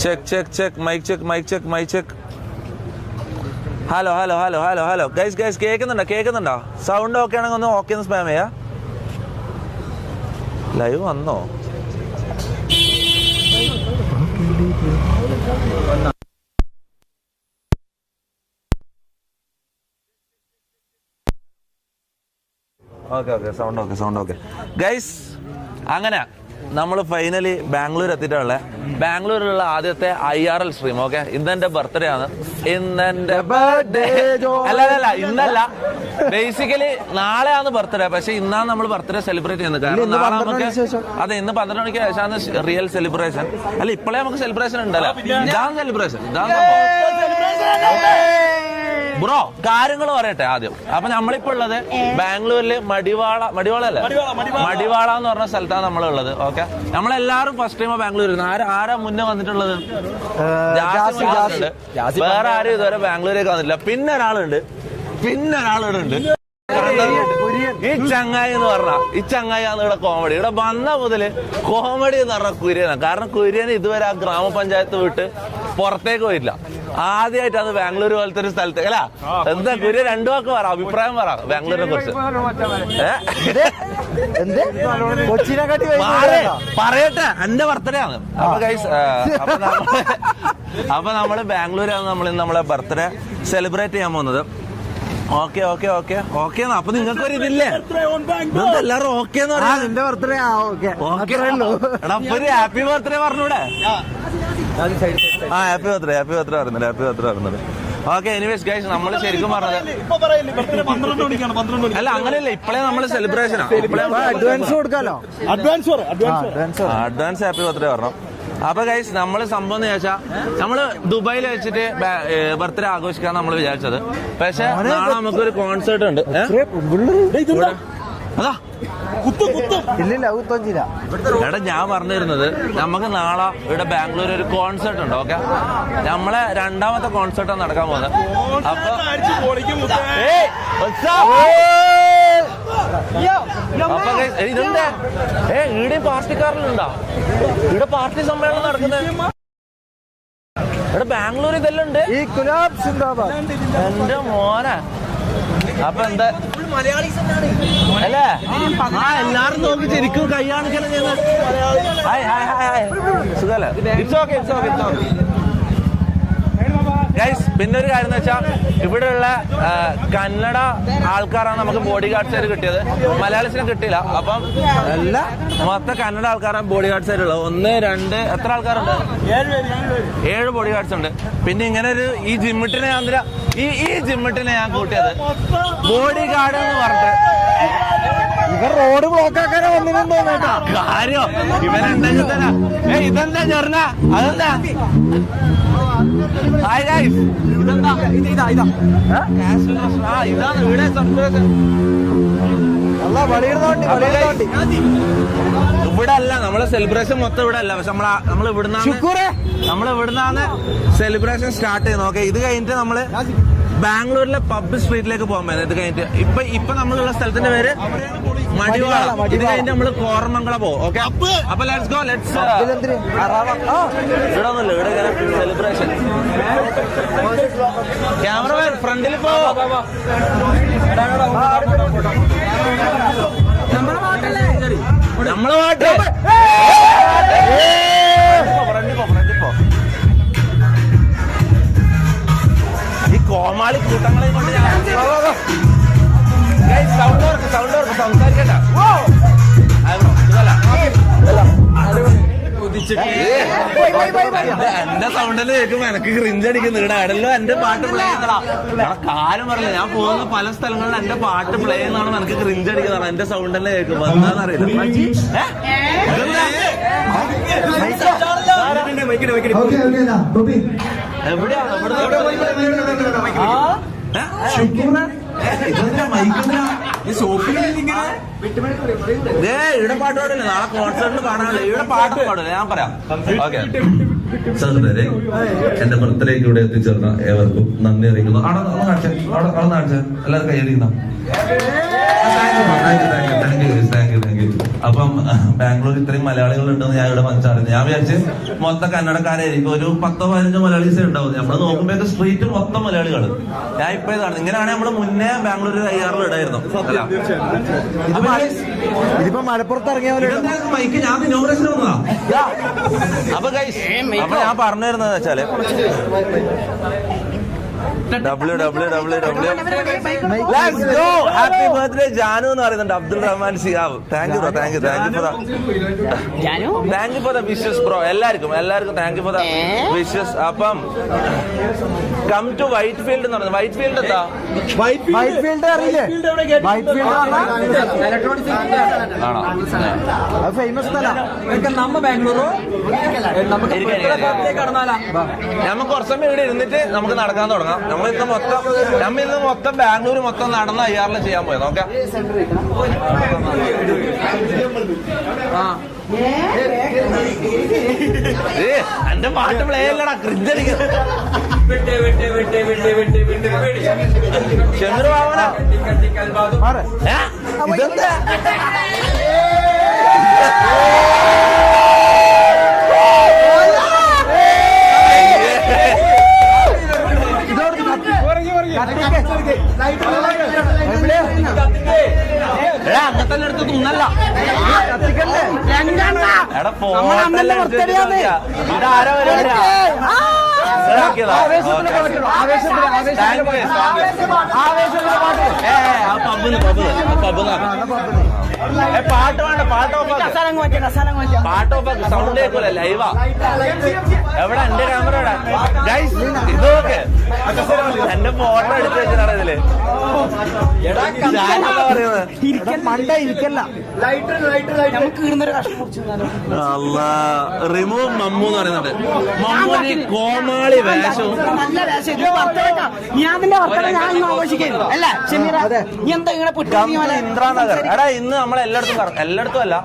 Check check check mic check mic check mic check. Hello hello hello hello hello guys guys കേൾക്കുന്നുണ്ടോ? Sound okay ആണെങ്കിൽ ഒന്ന് okay ഒന്ന് spam ചെയ്യാ. Live വന്നോ? Okay sound okay guys. അങ്ങനെ നമ്മൾ finally Bangalore എത്തിയിട്ടുള്ള ബാംഗ്ലൂരിലുള്ള ആദ്യത്തെ IRL സ്ട്രീം. ഓക്കെ, ഇന്നെന്റെ ബർത്ത്ഡേ ആണ്. ഇന്നെന്റെ ബർത്ത്ഡേ അല്ല ഇന്നല്ല, ബേസിക്കലി നാളെയാണ് ബർത്ത്ഡേ. പക്ഷെ ഇന്നാണ് നമ്മൾ ബർത്ത്ഡേ സെലിബ്രേറ്റ് ചെയ്യുന്നത്. കാരണം നാളെ നമുക്ക് ഇന്ന് 12 മണിക്ക് ശേഷമാണ് റിയൽ സെലിബ്രേഷൻ. അല്ല, ഇപ്പോഴേ നമുക്ക് സെലിബ്രേഷൻ ഉണ്ടല്ലോ. ഇതാണ് സെലിബ്രേഷൻ, ബ്രോ. കാര്യങ്ങൾ പറയട്ടെ ആദ്യം. അപ്പൊ നമ്മളിപ്പോ ഉള്ളത് ബാംഗ്ലൂരില് മടിവാള എന്ന് പറഞ്ഞ സ്ഥലത്താണ് നമ്മളുള്ളത്. ഓക്കെ, നമ്മളെല്ലാരും ഫസ്റ്റ് ടൈം ബാംഗ്ലൂർ. ആരാ മുന്നേ വന്നിട്ടുള്ളത്? വേറെ ആരും ഇതുവരെ ബാംഗ്ലൂരേക്ക് വന്നിട്ടില്ല. പിന്നെ ഒരാളുണ്ട്. ഈ ചങ്ങായി എന്ന് പറഞ്ഞാൽ ഈ ചങ്ങായിയാണ് ഇവിടെ കോമഡി. ഇവിടെ വന്ന മുതല് കോമഡി എന്ന് പറഞ്ഞ കുര്യനാണ്. കാരണം കുര്യൻ ഇതുവരെ ആ ഗ്രാമപഞ്ചായത്ത് വിട്ട് പുറത്തേക്ക് പോയിട്ടില്ല. ആദ്യമായിട്ടാണ് ബാംഗ്ലൂർ പോലത്തെ ഒരു സ്ഥലത്ത്. അല്ല, എന്താ കുര്യൻ രണ്ടു വാക്ക് പറ, അഭിപ്രായം പറ ബാംഗ്ലൂരിനെ കുറിച്ച്. പറയട്ടെ, എന്റെ ബർത്ത്ഡേ ആണ്. അപ്പൊ ഗൈസ്, അപ്പൊ നമ്മള് ബാംഗ്ലൂരാണ് നമ്മളെ ബർത്ത്ഡേ സെലിബ്രേറ്റ് ചെയ്യാൻ പോകുന്നത്. ഓക്കെ അപ്പൊ നിങ്ങൾക്ക് ഒരു ഇതില്ലേ? എല്ലാരും ഓക്കെ എന്ന് പറയാ. നിന്റെ ബർത്ത്ഡേ എടാ, ഒരു ഹാപ്പി ബർത്ത്ഡേ പറഞ്ഞൂടെ? ഹാപ്പി ബർത്ത്ഡേ പറയുന്നുണ്ട്. ഓക്കെ, എനിവേസ് ഗൈസ്, നമ്മൾ ശരിക്കും പറഞ്ഞത് അല്ല, അങ്ങനെയല്ല. ഇപ്പഴേ നമ്മള് സെലിബ്രേഷനാ. അഡ്വാൻസ് ഹാപ്പി ബർത്ത്ഡേ പറഞ്ഞു. അപ്പൊ ഗൈസ്, നമ്മള് സംഭവം എന്ന് ചോദിച്ചാൽ നമ്മള് ദുബായിൽ വെച്ചിട്ട് ബർത്ത്ഡേ ആഘോഷിക്കാന്ന് നമ്മൾ വിചാരിച്ചത്. പക്ഷെ നാളെ നമുക്കൊരു കോൺസേർട്ട് ഉണ്ട്. എടാ, ഞാൻ പറഞ്ഞിരുന്നത് നമുക്ക് നാളെ ഇവിടെ ബാംഗ്ലൂർ ഒരു കോൺസേർട്ട് ഉണ്ട്. ഓക്കെ, നമ്മളെ രണ്ടാമത്തെ കോൺസേർട്ടാണ് നടക്കാൻ പോകുന്നത്. അപ്പൊ ഇതെന്താ ഈടെയും പാർട്ടിക്കാരിലുണ്ടോ? ഇവിടെ പാർട്ടി സമ്മേളനം നടക്കുന്നത്. ഇവിടെ ബാംഗ്ലൂർ ഇതെല്ലാം ഉണ്ട്. എന്റെ മോനെ. അപ്പൊ എന്താ അല്ലേ? എല്ലാരും നോക്കി ശരിക്കും കൈ കാണിക്കണം ചെയ്യുന്നത്. സുഖല്ലേ? It's okay. ഗൈസ്, പിന്നെ ഒരു കാര്യം എന്ന് വെച്ചാൽ ഇവിടെയുള്ള കന്നഡ ആൾക്കാരാണ് നമുക്ക് ബോഡി ഗാർഡ്സ് ആയിട്ട് കിട്ടിയത്. മലയാളീസിനെ കിട്ടിയില്ല. അപ്പം മൊത്തം കന്നഡ ആൾക്കാരാണ് ബോഡി ഗാർഡ്സ് ആയിട്ടുള്ളത്. 1, 2 എത്ര ആൾക്കാരുണ്ട്? 7 ബോഡി ഗാർഡ്സ് ഉണ്ട്. പിന്നെ ഇങ്ങനെ ഒരു ഈ ജിമ്മിട്ടിനെ ഞാൻ കൂട്ടിയത് ബോഡി ഗാർഡ് എന്ന് പറഞ്ഞിട്ട്. ഇവർ റോഡ് ബ്ലോക്ക് ആക്കാനോ വന്നിട്ടുണ്ടോ കാര്യം ഇവനുണ്ടെങ്കിൽ തന്നെ. ഇതെന്താ ചെറുന? അതെന്താ? ഇതാണ് ഇവിടെ ഇവിടെ അല്ല നമ്മളെ സെലിബ്രേഷൻ മൊത്തം ഇവിടെ അല്ല. പക്ഷെ നമ്മൾ ഇവിടുന്നാണ് സെലിബ്രേഷൻ സ്റ്റാർട്ട് ചെയ്യുന്നത്. ഓക്കെ, ഇത് കഴിഞ്ഞിട്ട് നമ്മള് ബാംഗ്ലൂരിലെ പബ് സ്ട്രീറ്റിലേക്ക് പോകാൻ പറ്റുന്നത്. ഇത് കഴിഞ്ഞിട്ട് ഇപ്പൊ നമ്മളുള്ള സ്ഥലത്തിന്റെ പേര് മടിവാള. ഇത് കഴിഞ്ഞിട്ട് നമ്മള് കോർമംഗള പോകും. ഓക്കെ, അപ്പൊ ലെറ്റ്സ് ഗോ. ഇവിടെ ഒന്നുമില്ല, ഇവിടെ സെലിബ്രേഷൻ. ക്യാമറമാൻ ഫ്രണ്ടിൽ പോ. നമ്മളെ പാട്ട് ഈ കോമാളി കൂട്ടങ്ങളെ കൊണ്ട് സംസാരിക്കണ്ട. എന്റെ സൗണ്ടിൽ കേൾക്കുമ്പോ എനിക്ക് ക്രിഞ്ച് അടിക്കുന്നു. ഇവിടെ ഇടല്ലോ എന്റെ പാട്ട് പ്ലേ ചെയ്യുന്നതാ. കാര്യം പറയില്ല, ഞാൻ പോകുന്ന പല സ്ഥലങ്ങളിലും എന്റെ പാട്ട് പ്ലേ ചെയ്യുന്നതാണ് എനിക്ക് ക്രിഞ്ച് അടിക്കുന്നതാണ്. എന്റെ സൗണ്ട് തന്നെ കേൾക്കുമ്പോ എന്താണെന്നറിയില്ല. എവിടെയാണ് ഇവിടെ പാട്ട് പാടില്ല. നാളെ കോൺസേർട്ടിൽ കാണാനില്ല. ഇവിടെ പാട്ട് പാടില്ല. ഞാൻ പറയാം. ഓക്കെ, സഹോദരരെ, എന്റെ ബർത്ത്ഡേക്ക് ഇവിടെ എത്തിച്ചേർന്ന ഏവർക്കും നന്ദി അറിയിക്കുന്നു. അവിടെ എല്ലാവരും കൈയടിക്കുന്ന. Thank you. അപ്പം ബാംഗ്ലൂർ ഇത്രയും മലയാളികൾ ഉണ്ടെന്ന് ഞാൻ ഇവിടെ മനസ്സിലായിരുന്നു. ഞാൻ വിചാരിച്ച് മൊത്തം കന്നഡക്കാരായിരിക്കും, ഒരു 10-15 മലയാളീസേ ഉണ്ടാവും. നമ്മൾ നോക്കുമ്പോഴേക്ക് സ്ട്രീറ്റ് മൊത്തം മലയാളികൾ. ഞാൻ ഇപ്പൊ ഇതാണ്, ഇങ്ങനെയാണ് നമ്മൾ മുന്നേ ബാംഗ്ലൂർ IR ഇടായിരുന്നു. ഇതിപ്പോ മലപ്പുറത്ത് ഇറങ്ങിയ മൈക്ക് ഞാൻ ഇനോഗ്രേഷൻ വന്നതാ. അപ്പൊ ഞാൻ പറഞ്ഞു തരുന്നത് വെച്ചാല് www. Let's go. Happy birthday Janu എന്ന് പറയുന്നുണ്ട് അബ്ദുൾ റഹ്മാൻ സിയാവ്. Thank you for the wishes bro. എല്ലാവർക്കും thank you for the wishes. അപ്പം കം ടു വൈറ്റ് ഫീൽഡ് എന്ന് പറഞ്ഞു. വൈറ്റ് ഫീൽഡ് എന്താ? വൈറ്റ് ഫീൽഡ് അറിയില്ലേ? വൈറ്റ് ഫീൽഡ് ആണോ? ഫേമസ് സ്ഥലം. നമ്മ ബാംഗ്ലൂരോ നമുക്ക് കുറച്ച് സമയം ഇവിടെ ഇരുന്നിട്ട് നമുക്ക് നടക്കാൻ തുടങ്ങാം. നമ്മ ഇന്ന് മൊത്തം ബാംഗ്ലൂർ മൊത്തം നടന്ന് IR ചെയ്യാൻ പോയത്. നോക്കാം. എന്റെ പാട്ട് പ്ലേ അല്ലടാ, ക്രിഞ്ചടിക്ക ചന്ദ്രു ബാബന ഇതെന്താ? അങ്ങനത്തെ അടുത്ത് തുന്നല്ല. എടാ ഫോട്ടല്ല ഇതാരോ പാട്ട് വേണ്ട, പാട്ട് സൗണ്ട് കേൾക്കൂല. ലൈവാ. എവിടെ എന്റെ ക്യാമറ? ഇതൊക്കെ എന്റെ ഫോട്ടോ എടുത്ത് വെച്ചിട്ടാണ് ഇതില്. റിമൂവ് മമ്മു എന്ന് പറയുന്നുണ്ട്. മമ്മൂന് കോമാളി വേഷവും ഇന്ദ്രാനഗർ. എടാ ഇന്ന് നമ്മളെല്ലായിടത്തും എല്ലായിടത്തും അല്ല,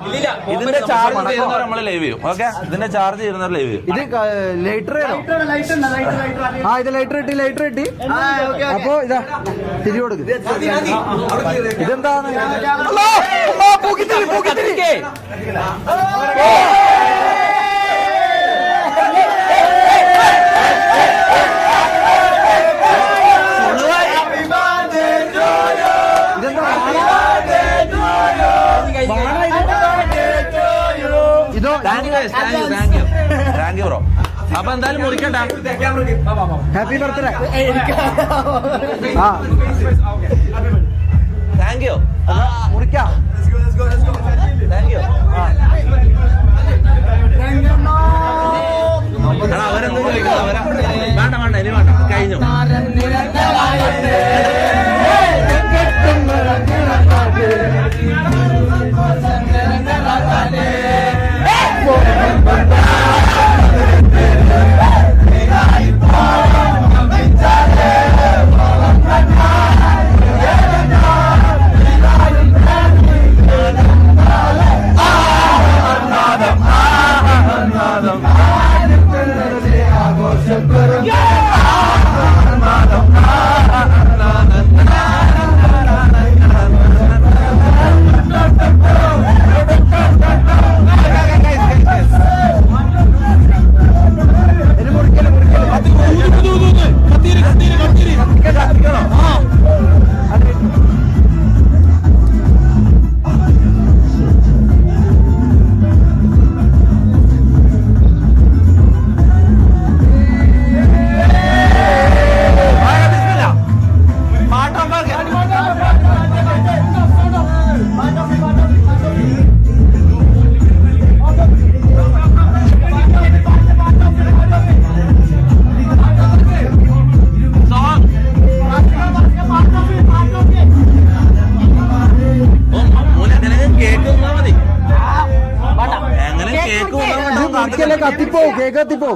ഇതിന്റെ ചാർജ് ചെയ്യുന്നവർ നമ്മൾ ലൈവ് ചെയ്യും. ഓക്കെ, ഇതിന്റെ ചാർജ് ചെയ്യുന്നവർ ലൈവ് ചെയ്യും. ഇത് ലൈറ്റർ ഇത് ലൈറ്റർ കിട്ടി. അപ്പൊ ഇതാ തിരി കൊടുക്ക്. ഇതെന്താണ്? Thank you bro. അപ്പൊ എന്തായാലും മുറിക്കട്ടെ. Happy birthday. Thank you. മുറിക്കാം. Thank you. അവരെന്ത് ചോദിക്കുന്നു? വേണ്ട ഇനി വേണ്ട, കഴിഞ്ഞു.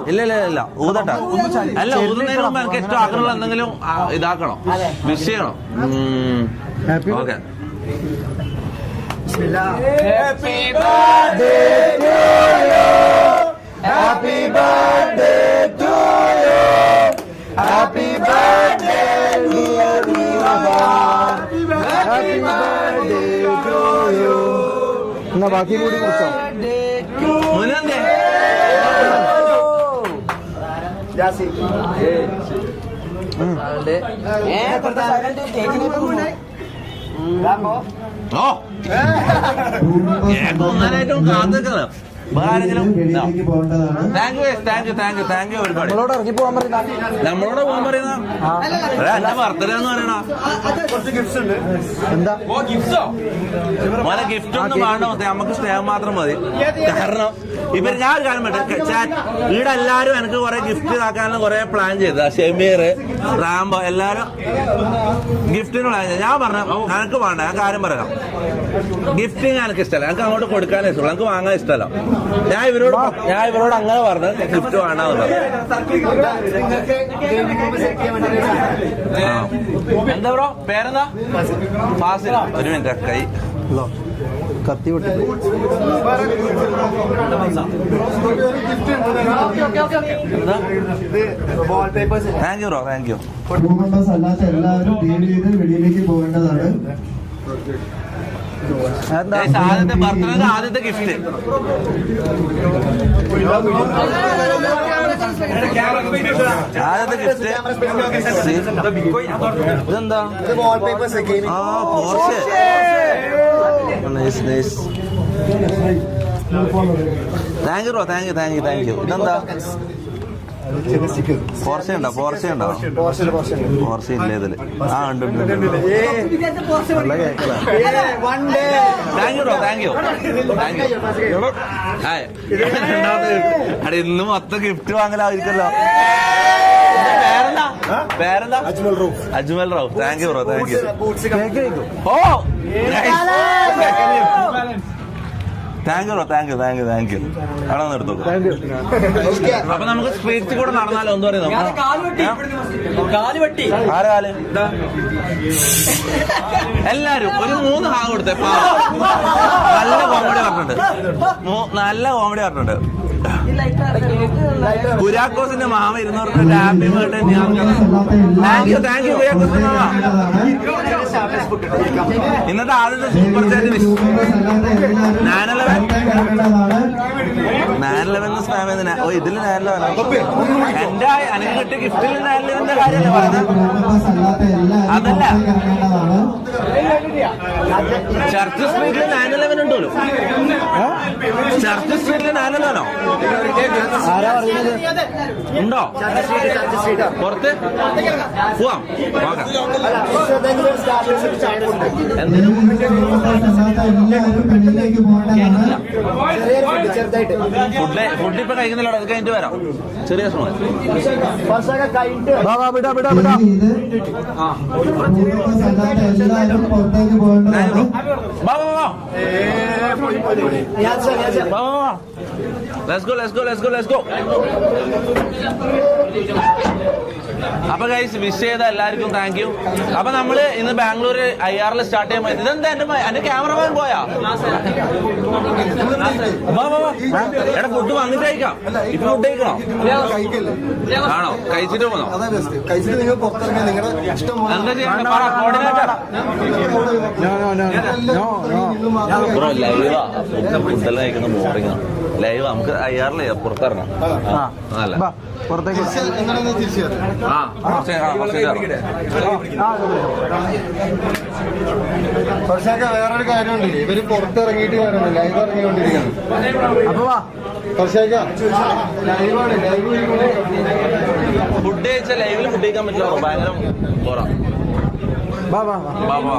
ഇല്ല ഊതട്ട അല്ല, ഊതുന്നതിന് മുമ്പ് എനിക്ക് ഏറ്റവും ആഗ്രഹമുള്ള എന്തെങ്കിലും ഇതാക്കണം, വിഷ് ചെയ്യണം. ഓക്കെ. എന്നാ ബാക്കി കൂടി കുറിച്ചോ. മുനന്തേ ഓ ഒന്നാനായിട്ടും കാത്തിക്കുന്നത് താങ്ക് യു ഒരുപാട്. നമ്മളോട് ഇറങ്ങി പോകാൻ പറയുന്ന നമ്മളോട് പോകാൻ പറയുന്ന എന്റെ ബർത്ത്ഡേ എന്ന് പറയണ എന്താ മോനെ ഗിഫ്റ്റ് ഒന്നും വേണ്ട മതി, നമുക്ക് സ്നേഹം മാത്രം മതി. കാരണം ഇവര് ഞാൻ ഒരു കാര്യം പറ്റും ഇവിടെ എല്ലാരും എനിക്ക് കുറെ ഗിഫ്റ്റ് ഇതാക്കാനുള്ള കുറെ പ്ലാൻ ചെയ്ത ഷെമീർ റാംബോ എല്ലാരും ഗിഫ്റ്റിന് പ്ലാൻ ചെയ്ത്. ഞാൻ പറഞ്ഞു എനിക്ക് വേണ്ട, ഞാൻ കാര്യം പറയാം, ഗിഫ്റ്റിങ് എനിക്ക് ഇഷ്ടമല്ല, എനിക്ക് അങ്ങോട്ട് കൊടുക്കാനേ ഇഷ്ടമല്ല, എനിക്ക് വാങ്ങാൻ ഇഷ്ടമല്ല. ഞാൻ ഇവരോട് അങ്ങനെ പറഞ്ഞു ഗിഫ്റ്റ് വേണ്ടെന്നുള്ളത്. എന്താ ബ്രോ പേരെന്താ? ഫാസിൽ. ഒരു മിനിറ്റ് കൈ കത്തി പൊട്ടി. Thank you bro, thank U. അല്ലാത്ത എല്ലാവരും ദയവ് ചെയ്ത് വെളിയിലേക്ക് പോകേണ്ടതാണ്. ആദ്യത്തെ ബർത്ത്ഡേ ആദ്യത്തെ ഗിഫ്റ്റ് ഇതെന്താ? Thank you bro, thank you thank you thank U. ഇതെന്താ? പോർച്ച ഉണ്ടോ? പോർച്ച ഉണ്ടോ? പോർച്ച ഇല്ല ഇതില്. ആ ഉണ്ട്. Thank you bro, thank you thank you. അടെ ഇന്ന് മൊത്തം ഗിഫ്റ്റ് വാങ്ങലായിരിക്കല്ലോ. പേരെന്താ? Ajmal Rao. Thank you bro, thank you. ഓ thank you bro, thank you thank you thank you. അവിടെ നിന്ന് എടുത്തു. അപ്പൊ നമുക്ക് സ്ട്രീറ്റിൽ കൂടെ നടന്നാലോ? എന്ത് പറയുന്നു? ആരെ കാല്? എല്ലാരും ഒരു 3 ഹാ കൊടുത്തേ. നല്ല കോമഡി പറഞ്ഞിട്ടുണ്ട്, നല്ല കോമഡി പറഞ്ഞിട്ടുണ്ട്. കുര്യാക്കോസിന്റെ മാമ 200 happy birthday. Thank you thank you കുര്യാക്കോസിന്റെ മാമ. ഇന്നത്തെ ആദ്യത്തെ സൂപ്പർ ചാറ്റ് 9/11 സ്പാം ചെയ്ത. ഓ ഇതില് 9/11 എന്റെ എനിക്ക് കിട്ടിയ ഗിഫ്റ്റിൽ 9/11 കാര്യമല്ലേ പറയുന്നത്? അതല്ല, ചർച്ച് സ്ട്രീറ്റിൽ 9/11 ഉണ്ടല്ലോ. ചർച്ച് സ്ട്രീറ്റിൽ 9/11 ഉണ്ടോ? പുറത്ത് പോവാം. എന്തിനും ഫുഡ് ഇപ്പൊ കഴിക്കുന്നില്ല, അത് കഴിഞ്ഞിട്ട് വരാം. ചെറിയ ശ്രമം. Let's go, let's go, let's go, let's go. അപ്പൊ ഗൈസ് വിഷ് ചെയ്ത എല്ലാവർക്കും താങ്ക് യു. അപ്പൊ നമ്മള് ഇന്ന് ബാംഗ്ലൂർ IR സ്റ്റാർട്ട് ചെയ്യാൻ പറ്റും. ഇതെന്താ എന്റെ ക്യാമറമാൻ പോയാ? എടാ ഫുഡ് വന്നിട്ട് കഴിക്കാം. ഇപ്പൊ ഫുഡ് കഴിക്കണോ? ആണോ? കഴിച്ചിട്ട് പോന്നോ? എന്താ ചെയ്യണ്ട? കോർഡിനേറ്റർ ബ്രോ ലൈവാ. ഫുഡെല്ലാം കഴിക്കുന്ന ബോറിംഗ് ആണ്. ലൈവ് നമുക്ക് IR പുറത്തിറങ്ങാം. അല്ല പുറത്തേക്ക് പക്ഷേ വേറൊരു കാര്യമുണ്ട്, ഇവര് പുറത്തിറങ്ങിയിട്ട് വരണം, ലൈവ് ഇറങ്ങിക്കൊണ്ടിരിക്കണം. അപ്പൊ വാ പക്ഷേ ലൈവാണ്, ലൈവ് ഫുഡ് കഴിച്ചാൽ ലൈവിൽ ഫുഡ് കഴിക്കാൻ പറ്റില്ല, ഭയങ്കര ബോറാ. വാ വാ ബാബാ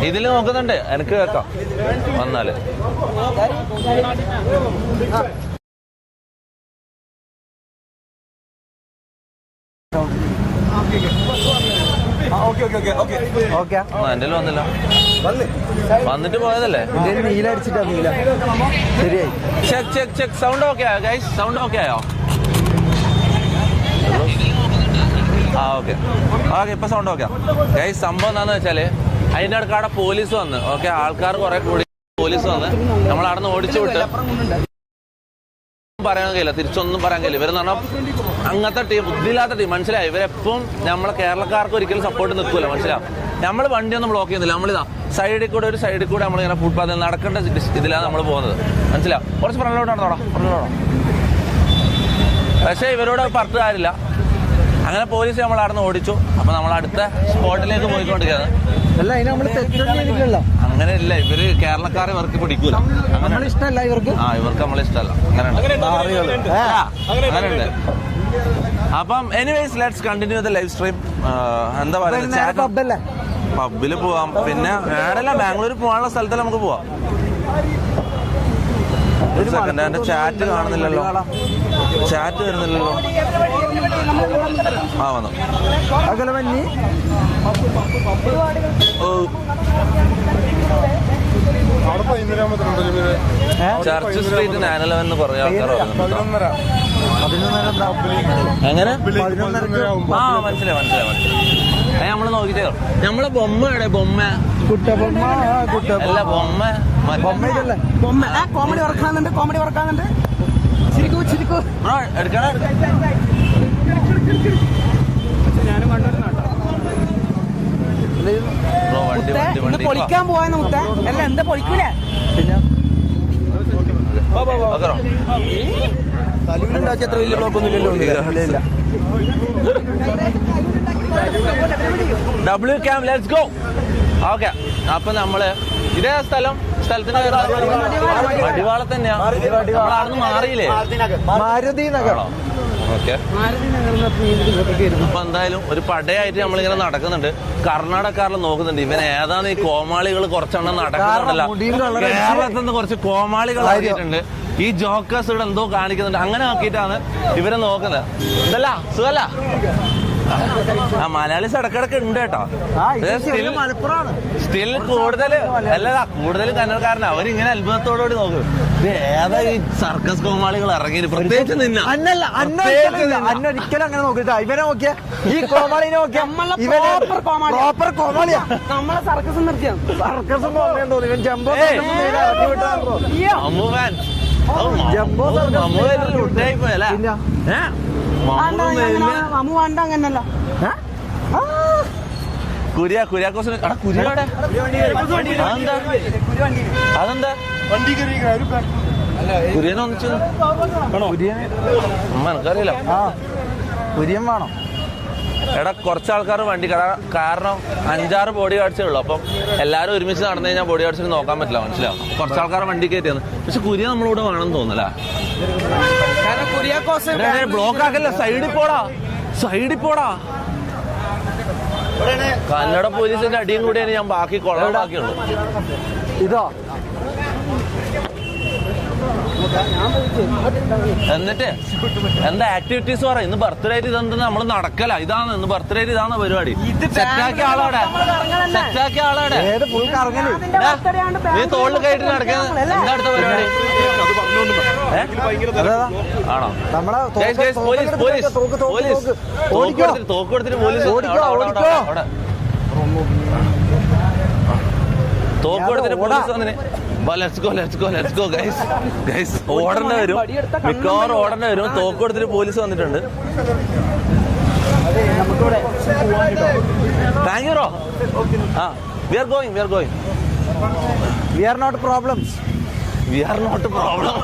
ഇതില് നോക്കുന്നുണ്ട്, എനിക്ക് കേൾക്കാം വന്നാല്. എന്റെ വന്നില്ല, വന്നിട്ട് പോയതല്ലേ. നീല അടിച്ചിട്ടാ, നീല ശരിയായി. Check check check. Sound okay ആയോ ഗൈസ്? സൗണ്ട് ഓക്കെ ആയോ? ആ ഓക്കെ ഓക്കെ, ഇപ്പൊ സൗണ്ട് ഓക്കെ ഗൈസ്. സംഭവം എന്താന്ന് വെച്ചാല് അതിന്റെ അടുക്ക അവിടെ പോലീസ് വന്ന്, ഓക്കെ, ആൾക്കാർ കുറെ കൂടി പോലീസ് വന്ന് നമ്മൾ അവിടെ നിന്ന് ഓടിച്ചു വിട്ട് പറയാൻ കഴിയില്ല, തിരിച്ചൊന്നും പറയാൻ കഴിയില്ല. ഇവരെന്ന് പറഞ്ഞാൽ അങ്ങനത്തെ ടീം, ബുദ്ധിയില്ലാത്ത ടീം, മനസ്സിലായി. ഇവരെപ്പം നമ്മളെ കേരളക്കാർക്ക് ഒരിക്കലും സപ്പോർട്ട് നിൽക്കൂല, മനസ്സിലാവും. നമ്മൾ വണ്ടിയൊന്നും ബ്ലോക്ക് ചെയ്യുന്നില്ല, നമ്മളിതാ സൈഡിൽ കൂടെ ഒരു സൈഡിൽ കൂടെ നമ്മളിങ്ങനെ ഫുട്പാത്തിൽ നടക്കേണ്ട ഇതിലാണ് നമ്മൾ പോകുന്നത്, മനസ്സിലാവും. കുറച്ച് ഫ്രണ്ടിലോട്ട് നടന്നോടാ, ഫ്രണ്ടിലോട്ടോ. പക്ഷേ ഇവരോട് പറഞ്ഞ കാര്യമില്ല. അങ്ങനെ പോലീസ് നമ്മൾ അവിടെ നിന്ന് ഓടിച്ചു. അപ്പൊ നമ്മൾ അടുത്ത സ്പോട്ടിലേക്ക് പോയിക്കൊണ്ടിരിക്കുകയാണ്. അല്ല, അതിന് നമ്മള് തെറ്റൊന്നും ചെയ്തിട്ടില്ലല്ലോ. അങ്ങനെ ഇല്ല, ഇവര് കേരളക്കാരെ ഇവർക്ക് പിടിക്കൂല. നമ്മളെ ഇഷ്ടമല്ല ഇവർക്ക്. ആ, ഇവർക്ക് നമ്മളെ ഇഷ്ടമല്ല. അങ്ങനെയുണ്ട്. അപ്പം anyways let's continue the live stream. എന്താ പറയുക, പബ്ബില് പോവാം. പിന്നെ വേടല്ല, ബാംഗ്ലൂർ പോകാനുള്ള സ്ഥലത്തല്ല നമുക്ക് പോവാം. ഒരു സെക്കൻഡ്, എന്റെ ചാറ്റ് കാണുന്നില്ലല്ലോ, ചാറ്റ് വരുന്നില്ലല്ലോ. ആ വന്നു. ചർച്ച് സ്ട്രീറ്റ് 9/11 കുറേ ആൾക്കാർ വരുന്നുണ്ട്. എങ്ങനെ? ആ, മനസ്സിലായി മനസ്സിലായി മനസ്സിലായി. നമ്മള് നോക്കിട്ടേ നമ്മളെ ബൊമ്മ എവിടെ? ബൊമ്മ അല്ല, ബൊമ്മ ബൊമ്മ. Comedy വർക്കാകുന്നുണ്ട്, comedy വർക്കാകുന്നുണ്ട്. ചിരിക്കൂ ചിരിക്കൂ. എടുക്കണ ഞാനും കണ്ടിരുന്നു വണ്ടി പൊളിക്കാൻ പോവാന്ന് മുത്ത. അല്ല, എന്താ പൊളിക്കൂലേ? പിന്നെ തലവിലുണ്ടാക്കിയ അത്ര വലിയ ബ്ലോക്ക് ഒന്നും ഇല്ലല്ലോ. W cam, let's go. Okay, അപ്പൊ നമ്മള് ഇതേ സ്ഥലത്തിന് മടിവാള തന്നെയാ. നമ്മളവിടുന്ന് മാറിയില്ലേ? മാരുതി നഗർ. ഓക്കെ, അപ്പൊ എന്തായാലും ഒരു പടയായിട്ട് നമ്മളിങ്ങനെ നടക്കുന്നുണ്ട്. കർണാടകക്കാരിൽ നോക്കുന്നുണ്ട്, ഇവൻ ഏതാണ് ഈ കോമാളികൾ കുറച്ചെണ്ണം നടക്കുന്നുണ്ടല്ലോ. കേരളത്തിൽ നിന്ന് കുറച്ച് കോമാളികൾ ആക്കിയിട്ടുണ്ട്. ഈ ജോക്കേഴ്സ് ഇവിടെ എന്തോ കാണിക്കുന്നുണ്ട്. അങ്ങനെ ആക്കിയിട്ടാണ് ഇവരെ നോക്കുന്നത്. ഇതല്ല സുഖല്ല. ആ, മലയാളീസ് ഇടക്കിടക്ക് ഉണ്ട് കേട്ടോ. സ്റ്റിൽ കൂടുതൽ അല്ലതാ, കൂടുതൽ കന്നഡക്കാരനാ. അവരിങ്ങനെ അത്ഭുതത്തോടുകൂടി നോക്കും, ഇത് ഏതാ ഈ സർക്കസ് കോമാളികൾ ഇറങ്ങി. പ്രത്യേകിച്ച് നിന്ന അന്നൊരിക്കലും അങ്ങനെ നോക്കിട്ടാ. ഇവനെ നോക്കിയ ഈ കോമാളിനെ നോക്കിയ പ്രോപ്പർ കോമാളിയാ. നമ്മളെ സർക്കസ് നിർത്തിയാ. സർക്കസും കോമാളിയാന്ന് തോന്നി. ഇവൻ ജംബോ പോയല്ലേ? മമ്മു വേണ്ട അങ്ങനല്ല. കുര്യാക്കോസിന് അതെന്താ കുര്യനെ ഒന്നിച്ചു? എനിക്കറിയില്ല. കുര്യൻ വേണം. എടാ, കുറച്ച് ആൾക്കാർ വണ്ടി കാരണം 5-6 ബോഡി ഗാർഡ്സേ ഉള്ളൂ. അപ്പം എല്ലാവരും ഒരുമിച്ച് നടന്നു കഴിഞ്ഞാൽ ബോഡി ഗാർഡ്സിന് നോക്കാൻ പറ്റില്ല, മനസ്സിലാവും. കുറച്ച് ആൾക്കാർ വണ്ടി കയറ്റിയാണ്. പക്ഷെ കുര്യ നമ്മളിവിടെ വേണമെന്ന് തോന്നല. ബ്ലോക്ക് ആക്കല്ല, സൈഡിൽ പോടാ, സൈഡിൽ പോടാ. കന്നഡ പോലീസിന്റെ അടിയും കൂടിയാണ് ഞാൻ ബാക്കി കൊള്ളാക്കിയുള്ളൂ. ഇതോ എന്നിട്ട് എന്താ ആക്ടിവിറ്റീസ് പറ? ഇന്ന് ബർത്ത്ഡേ ആയിട്ട് ഇതെന്താ നമ്മൾ നടക്കല? ഇതാണ് ഇന്ന് ബർത്ത്ഡേ ആയിട്ട്, ഇതാണ് പരിപാടി. സെറ്റാക്കിയ ആളോടെ, സെറ്റാക്കിയ ആളോടെ നീ തോളിൽ കയറ്റി നടക്കുന്നത്. എന്താ അടുത്ത പരിപാടി? ആണോ? പോലീസ് പോലീസ് പോലീസ് തോക്ക് കൊടുത്തിട്ട് പോലീസ് അവിടെ തോക്ക് കൊടുത്തിട്ട് പോലീസ് വന്നിന്. ഓടേണ്ട വരും, മിക്കവാറും ഓടേണ്ട വരും. തോക്ക് കൊടുത്തിട്ട് പോലീസ് വന്നിട്ടുണ്ട്. Thank you bro. ആ, we are going, we are going. We are not problems. We are not problem.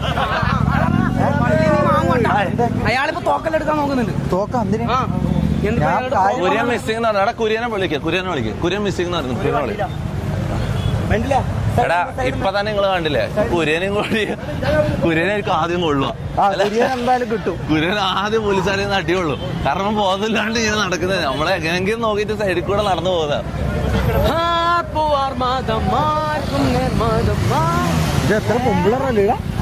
അയാളിപ്പോ തോക്കെടുക്കാൻ നോക്കുന്നുണ്ട്. തോക്ക എന്തിനാ? കുര്യൻ മിസ്സിംഗ് എന്ന് പറഞ്ഞാൽ കുര്യനെ വിളിക്കുക, കുര്യനെ വിളിക്കുക. കുര്യൻ മിസ്സിംഗ് എന്ന് പറഞ്ഞു. കുര്യനെ വിളിക്കുക. എടാ ഇപ്പൊ തന്നെ നിങ്ങള് കണ്ടില്ലേ കുര്യനും കൂടി കുര്യനെ എനിക്ക് ആദ്യം കൊള്ളുക എന്തായാലും കിട്ടും. കുര്യൻ ആദ്യം പോലീസുകാരെ അടിയുള്ളൂ. കാരണം ബോധമില്ലാണ്ട് ഇങ്ങനെ നടക്കുന്നത് നമ്മളെ എങ്ങനെയെങ്കിലും നോക്കിയിട്ട് സൈഡിൽ കൂടെ നടന്നു പോകുന്നത്.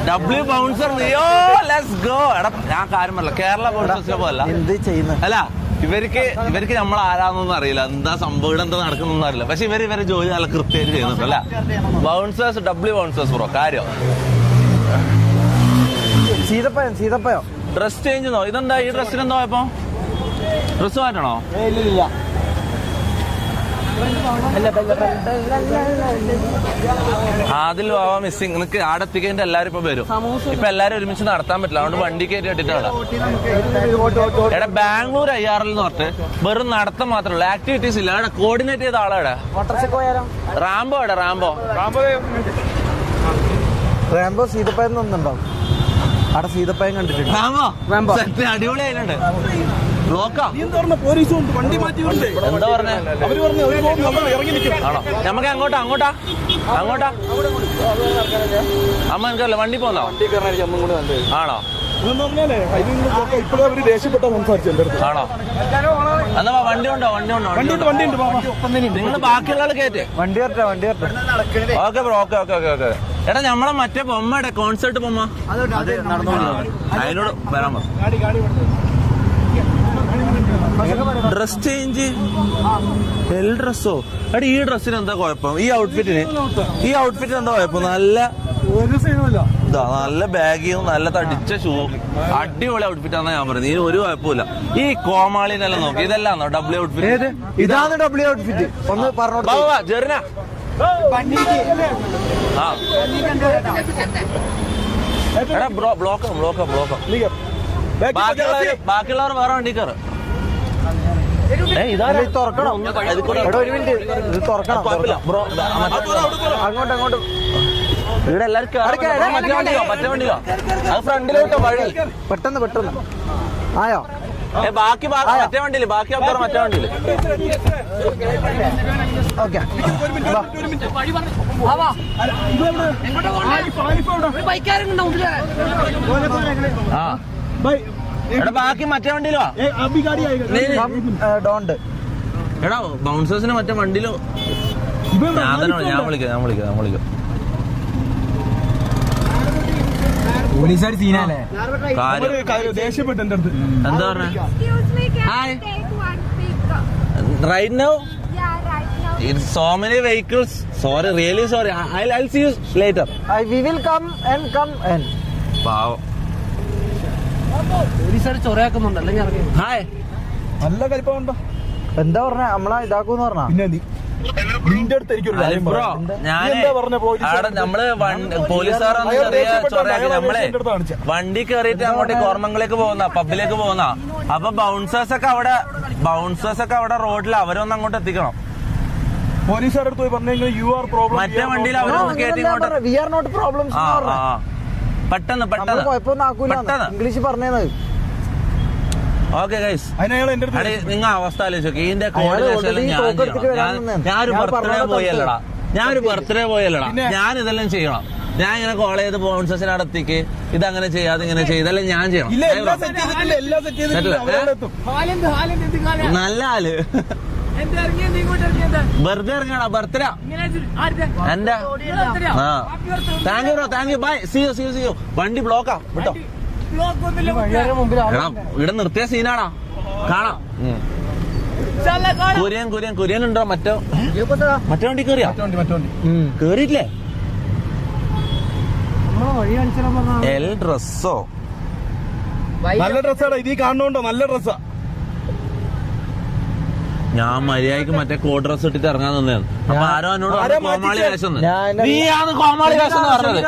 ഡബ്ല്യു ബൗൺസർ നീയോ ലെറ്റ്സ് ഗോ. എടാ ഞാൻ കാര്യം പറയില്ല, കേരള ബൗൺസേഴ്സിനെ പോലെ എന്ത് ചെയ്യുന്നത് അല്ല. ഇവർക്ക് നമ്മൾ ആരാന്നൊന്നും അറിയില്ല, എന്താ സംഭവം ഇവിടെ എന്താ നടക്കുന്നൊന്നും അറിയില്ല. പക്ഷെ ഇവരെ ജോലി നല്ല കൃത്യമായിട്ട് ചെയ്യുന്നുണ്ട് അല്ല. ബൗൺസേഴ്സ് ഡബ്ല്യു ബൗൺസേഴ്സ് ബ്രോ കാര്യം. സീതപ്പയോ ഡ്രസ് ചേഞ്ച് നോ. ഇതെന്താ ഈ ഡ്രസ്സിന് എന്താ ഇപ്പൊ ഡ്രസ് മാറ്റണോ? അതിൽ പോവാ മിസ്സിങ്. നിനക്ക് ആടെ എത്തിക്കേണ്ട എല്ലാരും ഇപ്പൊ വരും. ഇപ്പൊ എല്ലാരും ഒരുമിച്ച് നടത്താൻ പറ്റില്ല, അതുകൊണ്ട് വണ്ടി കയറ്റി കെട്ടിട്ടാണ്. എടാ ബാംഗ്ലൂർ IRL എന്ന് പറഞ്ഞിട്ട് വെറും നടത്തം മാത്രമേ ഉള്ളൂ, ആക്ടിവിറ്റീസ് ഇല്ല. അവിടെ കോർഡിനേറ്റ് ചെയ്ത ആളാടെ റാംബോ. റാംബോ സീതപ്പയം ഒന്നുണ്ടാവും. അവിടെ സീതപ്പയം കണ്ടിട്ടുണ്ട്. റാംബോ അടിപൊളി ആയിട്ടുണ്ട്. ബ്ലോക്കാ എന്താ പറഞ്ഞേ? ആണോ? നമുക്ക് അങ്ങോട്ടാ അമ്മ എനിക്കല്ല വണ്ടി പോന്നോ? ആണോ? ആണോ? എന്നാ വണ്ടി ഉണ്ടോ? നിങ്ങൾ ബാക്കിയുള്ള ആൾ കയറ്റേ. വണ്ടി വരട്ടെ. Okay bro, okay. എടാ നമ്മളെ മറ്റേ ബൊമ്മയുടെ കോൺസേർട്ട് ബൊമ്മ അതിനോട് വരാൻ പറ. ഡ്രസ് ചേഞ്ച് ഡ്രസ്സോ? എടാ ഈ ഡ്രസ്സിന് എന്താ കുഴപ്പം? ഈ ഔട്ട്ഫിറ്റിന് എന്താ കുഴപ്പം? നല്ല ബാഗിയും നല്ല തടിച്ച ഷൂ, അടിപൊളി ഔട്ട്ഫിറ്റ് ആണെന്നാ ഞാൻ പറയുന്നത്. ഇതിന് ഒരു കുഴപ്പമില്ല. ഈ കോമാളിനെല്ലാം നോക്കി ഇതെല്ലാം ഡബ്ല്യു ഔട്ട്ഫിറ്റ്. ഇതാണ് ഡബ്ല്യു ഔട്ട്ഫിറ്റ്. ഒന്ന് പറഞ്ഞോളൂ ജെറിന. എടാ ബ്ലോക്ക് ബാക്കിയുള്ളവർ വേറെ വണ്ടി കയറ്. തുറക്കണം. ഒരു മിനിറ്റ്, ഇത് തുറക്കണം. അങ്ങോട്ട് ഇവിടെ എല്ലാരും മറ്റേ വണ്ടിയോ? അത് ഫ്രണ്ടിലോട്ടോ വഴി. പെട്ടെന്ന് ആയോ? ബാക്കി മറ്റേ വണ്ടിയില്, ബാക്കി ആൾക്കാർ മറ്റേ വണ്ടിയില്. ഓക്കെ എടാ ബാക്കി മറ്റേ വണ്ടിയിലോ? ഡോണ്ട്. എടാ ബൗൺസേഴ്സിന് മറ്റേ വണ്ടിയിലോ? ഞാൻ വിളിക്കാം. പോലീസുകാർ സീനല്ലേ ദേഷ്യപ്പെട്ടു എന്റെ അടുത്ത്. എന്താ പറഞ്ഞ? Right now so many vehicles. Sorry, really sorry. I'll see you later. We will come and പാവം. പോലീസുകാർ ചൊറയാക്കുന്നുണ്ട് അല്ലെങ്കിൽ ഹായ്. നല്ല കലിപ്പുണ്ടോ? എന്താ പറഞ്ഞ നമ്മളെ ഇതാക്കൂന്ന് പറഞ്ഞാ? പിന്നെ നിന്റെ അടുത്ത് എനിക്കൊരു ബ്രോ നമ്മള് പോലീസുകാർ ചെറിയ ചൊറയാക്കി. നമ്മളെ വണ്ടി കയറിയിട്ട് അങ്ങോട്ട് കോർമംഗിലേക്ക് പോകുന്ന പബ്ബിലേക്ക് പോകുന്ന. അപ്പൊ ബൗൺസേഴ്സ് ഒക്കെ അവിടെ റോഡിൽ അവരൊന്ന് അങ്ങോട്ട് എത്തിക്കണം. പോലീസുകാരുടെ പോയി പറഞ്ഞെങ്കിൽ യു ആർ പ്രോബ്ലം. മറ്റേ വണ്ടിയിൽ അവരൊന്ന് കയറ്റി പെട്ടെന്ന് ഇംഗ്ലീഷ് പറഞ്ഞത്. ഓക്കെ ഗൈസ്, നിങ്ങൾ അവസ്ഥ ആലോചിച്ചു. ഇതിന്റെ കോർഡിനേഷൻ ഞാനൊരു ബർത്ത്ഡേ പോയല്ലടാ. ഞാൻ ഇതെല്ലാം ചെയ്യണം. ഞാൻ ഇങ്ങനെ കോൾ ചെയ്ത് ബൗൺസേഴ്സിനെ അടുത്തേക്ക് ഇതങ്ങനെ ചെയ്യാതെ ഇങ്ങനെ ചെയ്തെല്ലാം ഞാൻ ചെയ്യണം. നല്ല ആള് വെറുതെ ഇറങ്ങണ ബർത്ത്ഡേ എന്റെ. Thank you bye. See you. വണ്ടി ബ്ലോക്കാ വിട്ടോ. ഇവിടെ നിർത്തിയ സീനാടാ, കാണാം. കുര്യൻ ഉണ്ടോ? മറ്റേ വണ്ടി കേറിയാ? കേറിയില്ലേ? ഡ്രസ്സോ? നല്ല ഡ്രസ്സാടാ ഇത്. കാണുന്നുണ്ടോ? നല്ല ഡ്രസ്സാ. ഞാൻ മര്യാദക്ക് മറ്റേ കോട്ട് ഡ്രസ് ഇട്ടിട്ട് ഇറങ്ങാൻ തന്നെയാണ്. അപ്പൊ ആരോ എന്നോട് കോമാളി വേഷം. നീയാണ് കോമാളി വേഷം എന്ന് പറഞ്ഞത്.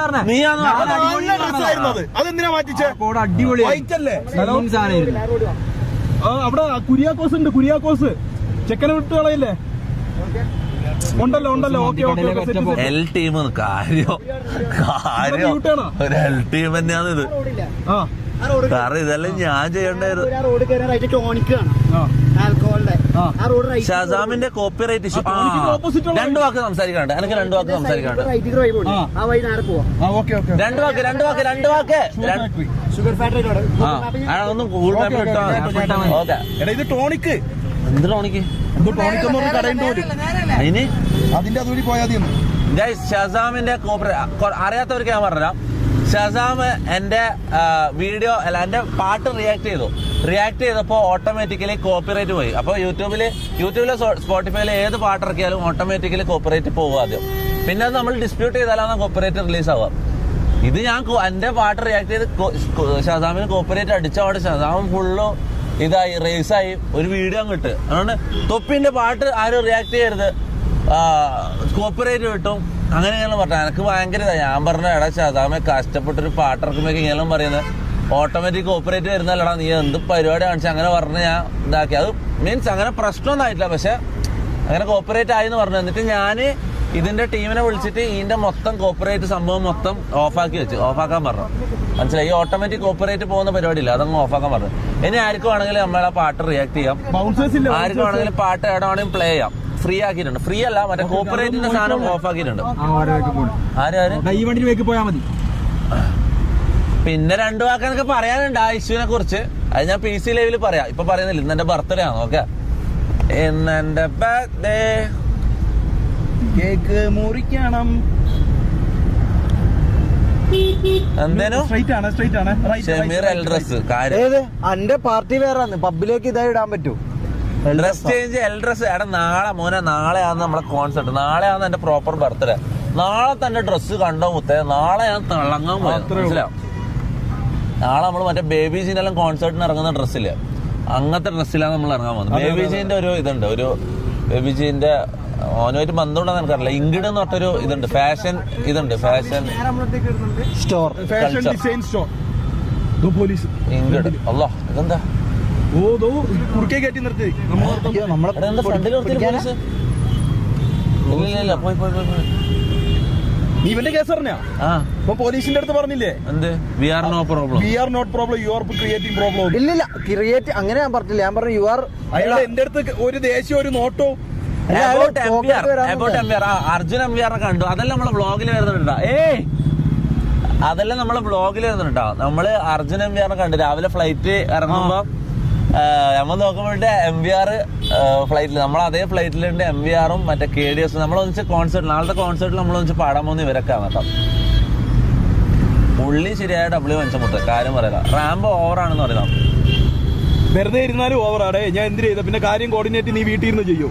അതെന്തിനാ മാറ്റിച്ചേ? അടിപൊളി അവിടെ കുര്യാക്കോസ് ഉണ്ട്. കുര്യാക്കോസ് ചെക്കനെ വിട്ട് കളയില്ലേ? ഉണ്ടല്ലോ. ഓക്കെ. എൽ ടീം കാര്യം ഒരു എൽ ടീം തന്നെയാണ് ഇത്. കാരണം ഇതെല്ലാം ഞാൻ ചെയ്യണ്ടായിരുന്നു. റോഡ് കയറാനായിട്ട് ടോണിക്കാണ് ആൽക്കഹോളിന്റെ. ഷസാമിന്റെ കോപ്പിറൈറ്റ് ഇഷ്യൂ. രണ്ടു വാക്ക് സംസാരിക്കാനുണ്ട്. എനിക്ക് രണ്ടു വാക്ക് സംസാരിക്കാനുണ്ട്. രണ്ട് വാക്ക് ഷുഗർ ഫാക്ടറി ഒന്നും ഗൂഗിൾ മാപ്പിൽ ഇട്ടോ. ഓക്കെ, ഇത് ടോണിക്ക് എന്ത് ടോണിക്ക്? ടോണിക്ക് എന്ന് പറഞ്ഞ കടയുണ്ട് പോലും. അതിന് അതിന്റെ അതുവഴി പോയാൽ മതി. ഷസാമിന്റെ അറിയാത്തവർക്ക് ഞാൻ പറഞ്ഞുതരാം. ഷസാം എന്റെ വീഡിയോ അല്ല എന്റെ പാട്ട് റിയാക്ട് ചെയ്തപ്പോൾ ഓട്ടോമാറ്റിക്കലി കോപ്പിറൈറ്റ് പോയി. അപ്പോൾ യൂട്യൂബിലെ സ്പോട്ടിഫൈയിലെ ഏത് പാട്ട് ഇറക്കിയാലും ഓട്ടോമാറ്റിക്കലി കോപ്പിറൈറ്റ് പോകും ആദ്യം. പിന്നെ അത് നമ്മൾ ഡിസ്പ്യൂട്ട് ചെയ്താലാണ് കോപ്പിറൈറ്റ് റിലീസ് ആവുക. ഇത് ഞാൻ എന്റെ പാട്ട് റിയാക്ട് ചെയ്ത് ഷസാമിന് കോപ്പിറൈറ്റ് അടിച്ചവിടെ ഷസാം ഫുള്ള് ഇതായി റേസായി ഒരു വീഡിയോ കിട്ടും. അതുകൊണ്ട് തൊപ്പിന്റെ പാട്ട് ആരും റിയാക്ട് ചെയ്യരുത്, കോപ്പിറൈറ്റ് കിട്ടും. അങ്ങനെയാണ് പറഞ്ഞത്. എനിക്ക് ഭയങ്കര ഇതായി. ഞാൻ പറഞ്ഞ എടാ ഷസാമെ കഷ്ടപ്പെട്ടൊരു പാട്ടിറക്കുമ്പോഴേക്കും ഇങ്ങനെ പറയുന്നത് ഓട്ടോമാറ്റിക് കോപ്പറേറ്റ് വരുന്നല്ലടാ, നീ എന്ത് പരിപാടി കാണിച്ചാൽ അങ്ങനെ പറഞ്ഞ് ഞാൻ ഇതാക്കി. അത് മീൻസ് അങ്ങനെ പ്രശ്നമൊന്നും ആയിട്ടില്ല, പക്ഷെ അങ്ങനെ കോപ്പറേറ്റ് ആയി എന്ന് പറഞ്ഞു. എന്നിട്ട് ഞാൻ ഇതിന്റെ ടീമിനെ വിളിച്ചിട്ട് ഇതിന്റെ മൊത്തം കോപ്പറേറ്റ് സംഭവം മൊത്തം ഓഫാക്കാൻ പറഞ്ഞു. മനസ്സിലായി? ഈ ഓട്ടോമാറ്റിക് കോപ്പറേറ്റ് പോകുന്ന പരിപാടിയില്ല, അതങ്ങ് ഓഫാക്കാൻ പറഞ്ഞു. ഇനി ആർക്കും വേണമെങ്കിലും നമ്മളെ പാട്ട് റിയാക്ട് ചെയ്യാം, ആർക്കും വേണമെങ്കിലും പാട്ട് എവിടെ വേണമെങ്കിലും പ്ലേ ചെയ്യാം. ഫ്രീ ആക്കിയിട്ടുണ്ട്. ഫ്രീ അല്ല, മറ്റേ കോപ്പറേറ്റിന്റെ സാധനം ഓഫ് ആക്കിയിട്ടുണ്ട്. ഈ വണ്ടിയിലേക്ക് പോയാൽ മതി. പിന്നെ രണ്ടു വാക്കൊക്കെ പറയാനുണ്ട് ആ ഇഷ്യൂവിനെ കുറിച്ച്. അത് ഞാൻ PC ലൈവിൽ പറയാം, ഇപ്പൊ പറയുന്നില്ല. ഇന്ന് എന്റെ ബർത്ത്ഡേ ആണ്. ഓക്കെ, ഇന്നെന്റെ ബർത്ത്ഡേ. കേക്ക് മുറിക്കണം. എന്തേനു ഷമീർ എൽഡ്രസ് ഏത് അന്റെ പാർട്ടി വേറെ പബ്ബിലേക്ക് ഇതായി ഇടാൻ പറ്റൂ. ഡ്രസ് ചേഞ്ച് എൽഡ്രസ്. എടാ നാളെ മോനെ, നാളെയാണ് നമ്മളെ കോൺസെർട്ട്. നാളെയാണ് എന്റെ പ്രോപ്പർ ബർത്ത്ഡേ. നാളെ തന്നെ ഡ്രസ്സ് കണ്ടോ മുത്തേ, നാളെ ഞാൻ തിളങ്ങാൻ പോയി. മനസ്സിലാവും? നാളെ നമ്മൾ മറ്റേ ബേബി ജീനെല്ലാം കോൺസെർട്ടിന് ഇറങ്ങുന്ന ഡ്രസ്സില്ല, അങ്ങനത്തെ ഡ്രസ്സിലാണ് നമ്മൾ ഇറങ്ങാൻ പോകുന്നത്. ബേബി ജീന്റെ ഒരു ഇതുണ്ട്, ഒരു ബേബി ജീന്റെ ഓനുമായിട്ട് ബന്ധമുണ്ടെന്ന് എനിക്കറിയില്ല. ഇങ്കിഡ് എന്ന് പറഞ്ഞൊരു ഇതുണ്ട്, ഫാഷൻ ഇതുണ്ട്, ഫാഷൻ സ്റ്റോർ, ഡിസൈൻ സ്റ്റോർ. ഇങ്കിഡ്. അല്ലോ ഇതെന്താ കുറുക്കെ കയറ്റി നിർത്തി. എന്താ ഫ്രണ്ടിൽ പോലീസ്? ഇല്ല പോയി. നീ ഇവന്റെ കേസ് പറഞ്ഞാ പോലീസിന്റെ അടുത്ത് പറഞ്ഞില്ലേ എന്ത്? We are not problem, you are creating problem. ഇല്ലില്ല, ക്രിയേറ്റ് അങ്ങനെ ഞാൻ പറഞ്ഞില്ല. ഞാൻ പറഞ്ഞു യു ആർ. അയാൾ എന്റെ അടുത്ത് ഒരു ദേശീയ ഒരു നോട്ടോ അർജുൻ MVR കണ്ടു. അതെല്ലാം നമ്മളെ വ്ളോഗിൽ വരുന്നുണ്ടാ. അതെല്ലാം നമ്മളെ വ്ളോഗിൽ വരുന്നുണ്ടാ. നമ്മള് അർജുൻ MVR കണ്ടു. രാവിലെ ഫ്ലൈറ്റ് ഇറങ്ങുമ്പോ നമ്മൾ നോക്കുമ്പോഴേ MVR ഫ്ലൈറ്റിൽ, നമ്മൾ അതേ ഫ്ലൈറ്റിലുണ്ട് MVRും മറ്റേ KDS. നമ്മളൊന്നിച്ച് കോൺസെർട്ട്, നാളത്തെ കോൺസെർട്ടിൽ നമ്മളൊന്നിച്ച് പാടാൻ പോകുന്ന ഇവരൊക്കെ കേട്ടോ. പുള്ളി ശരിയായ W കാര്യം പറയാം. റാമ്പോ ഓവറാണെന്ന് പറയാം. വെറുതെ ഇരുന്നാലും ഓവറാടേ. ഞാൻ എന്ത് ചെയ്ത പിന്നെ കാര്യം കോർഡിനേറ്റ് നീ വീട്ടിൽ ഇരുന്ന് ചെയ്യോ?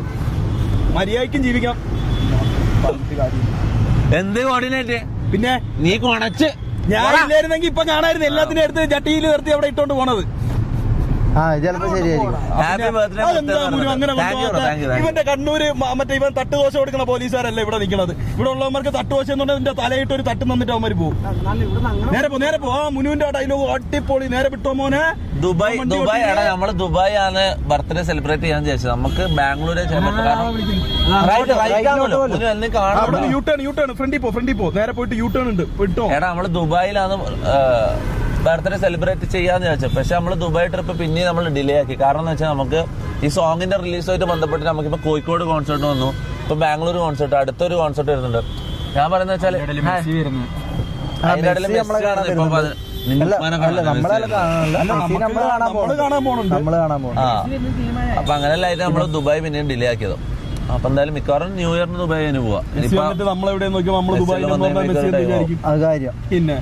മര്യാദയ്ക്കും ജീവിക്കാം. എന്ത് കോർഡിനേറ്റ്? പിന്നെ നീ കൊണച്ച് ഞാൻ ഇല്ലായിരുന്നെങ്കിൽ ഇപ്പൊ കാണായിരുന്നു എല്ലാത്തിനും എടുത്ത് ചട്ടിയിൽ നിർത്തി അവിടെ ഇട്ടോണ്ട് പോണത്. ചിലപ്പോ ശരിയായിരിക്കും. ഇവന്റെ കണ്ണൂര് മറ്റേ ഇവൻ തട്ടുദോശ കൊടുക്കുന്ന പോലീസുകാരല്ല ഇവിടെ നിൽക്കുന്നത്. ഇവിടെ ഉള്ളവർക്ക് തട്ടുദോശ എന്ന് പറഞ്ഞാൽ തലയിട്ട് ഒരു തട്ട് തന്നിട്ട് അവന്മാർ പോകും. നേരെ പോ. മുനുവിന്റെ ഡയലോഗ് അടിപൊളി. നേരെ വിട്ടോ മോനെ. ദുബായ് നമ്മള് ദുബായ് ആണ് ബർത്ത്ഡേ സെലിബ്രേറ്റ് ചെയ്യാൻ ചോദിച്ചത്. നമുക്ക് ബാംഗ്ലൂരെ യൂട്ടേൺ ഫ്രണ്ടിൽ പോ. നേരെ പോയിട്ട് യൂട്ടേൺ ഉണ്ട്. എടാ നമ്മള് ദുബായിലാണ് ബർത്ത്ഡേ സെലിബ്രേറ്റ് ചെയ്യാന്ന് ചോദിച്ചത്. പക്ഷെ നമ്മള് ദുബായ് ട്രിപ്പ് പിന്നെ നമ്മൾ ഡിലേ ആക്കി. കാരണം എന്ന് വെച്ചാൽ നമുക്ക് ഈ സോങ്ങിന്റെ റിലീസുമായിട്ട് ബന്ധപ്പെട്ട് നമുക്കിപ്പോ കോഴിക്കോട് കോൺസെർട്ട് വന്നു, ഇപ്പൊ ബാംഗ്ലൂർ കോൺസെർട്ട്, അടുത്തൊരു കോൺസെർട്ട് വരുന്നുണ്ട്. ഞാൻ പറയുന്നത് വെച്ചാല് അപ്പൊ അങ്ങനെയല്ല ആയിട്ട് നമ്മള് ദുബായ് പിന്നെയും ഡിലേ ആക്കിയത്. അപ്പൊ എന്തായാലും മിക്കവാറും ന്യൂ ഇയറിന് ദുബായ് തന്നെ പോവാ. പിന്നെ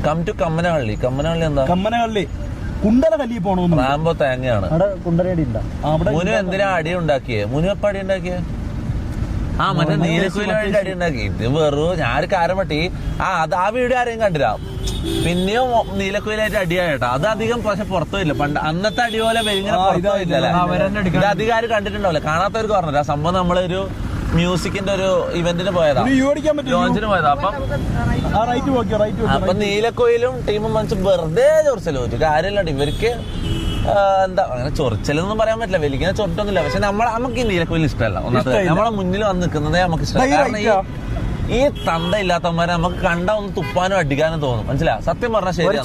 കം ടു കമ്മനഹള്ളി. കമ്മനഹള്ളി എന്താ? കമ്മനഹള്ളി കുണ്ടലഹള്ളി പോണോ? റാമ്പോ തേങ്ങയാണ്. മുനു എന്തിനാ അടി ഉണ്ടാക്കിയേ? മുനു എപ്പ അടി ഉണ്ടാക്കിയേ? മറ്റേ നീലക്കുയിലിന് വേണ്ടി അടി ഉണ്ടാക്കി. ഇത് വെറും ഞാൻ കാരം പറ്റി. ആ വീഡിയോ ആരെയും കണ്ടില്ല. പിന്നെയും നീലക്കുയിലായിട്ട് അടിയായിട്ടാ. അത് അധികം പക്ഷെ പുറത്തുമില്ല. പണ്ട് അന്നത്തെ അടി പോലെ ഇത് അധികം ആരും കണ്ടിട്ടുണ്ടാവില്ല. കാണാത്തവർക്ക് പറഞ്ഞില്ല. ആ സംഭവം നമ്മളൊരു മ്യൂസിക്കിന്റെ ഒരു ഇവന്റിന് പോയതാ, ലോഞ്ചിന് പോയതാ. അപ്പൊ നീലക്കോയിലും ടീമും മനസ്സിൽ വെറുതെ ചൊറിച്ചല് പറ്റും. കാര്യമില്ല. ഇവർക്ക് എന്താ അങ്ങനെ ചൊറിച്ചലെന്നൊന്നും പറയാൻ പറ്റില്ല. വലിയ ചൊറിട്ടൊന്നുമില്ല. പക്ഷെ നമുക്ക് ഈ നീലക്കോയിൽ ഇഷ്ടമല്ല. ഒന്നാമത് നമ്മളെ മുന്നിൽ വന്ന് നിൽക്കുന്നതേ നമുക്ക് ഇഷ്ടമല്ല. കാരണം ഈ തന്ത ഇല്ലാത്തവന്മാരെ നമുക്ക് കണ്ട ഒന്ന് തുപ്പാനും അടിക്കാനും തോന്നും. മനസ്സിലാ? സത്യം പറഞ്ഞാൽ ശരിയാ.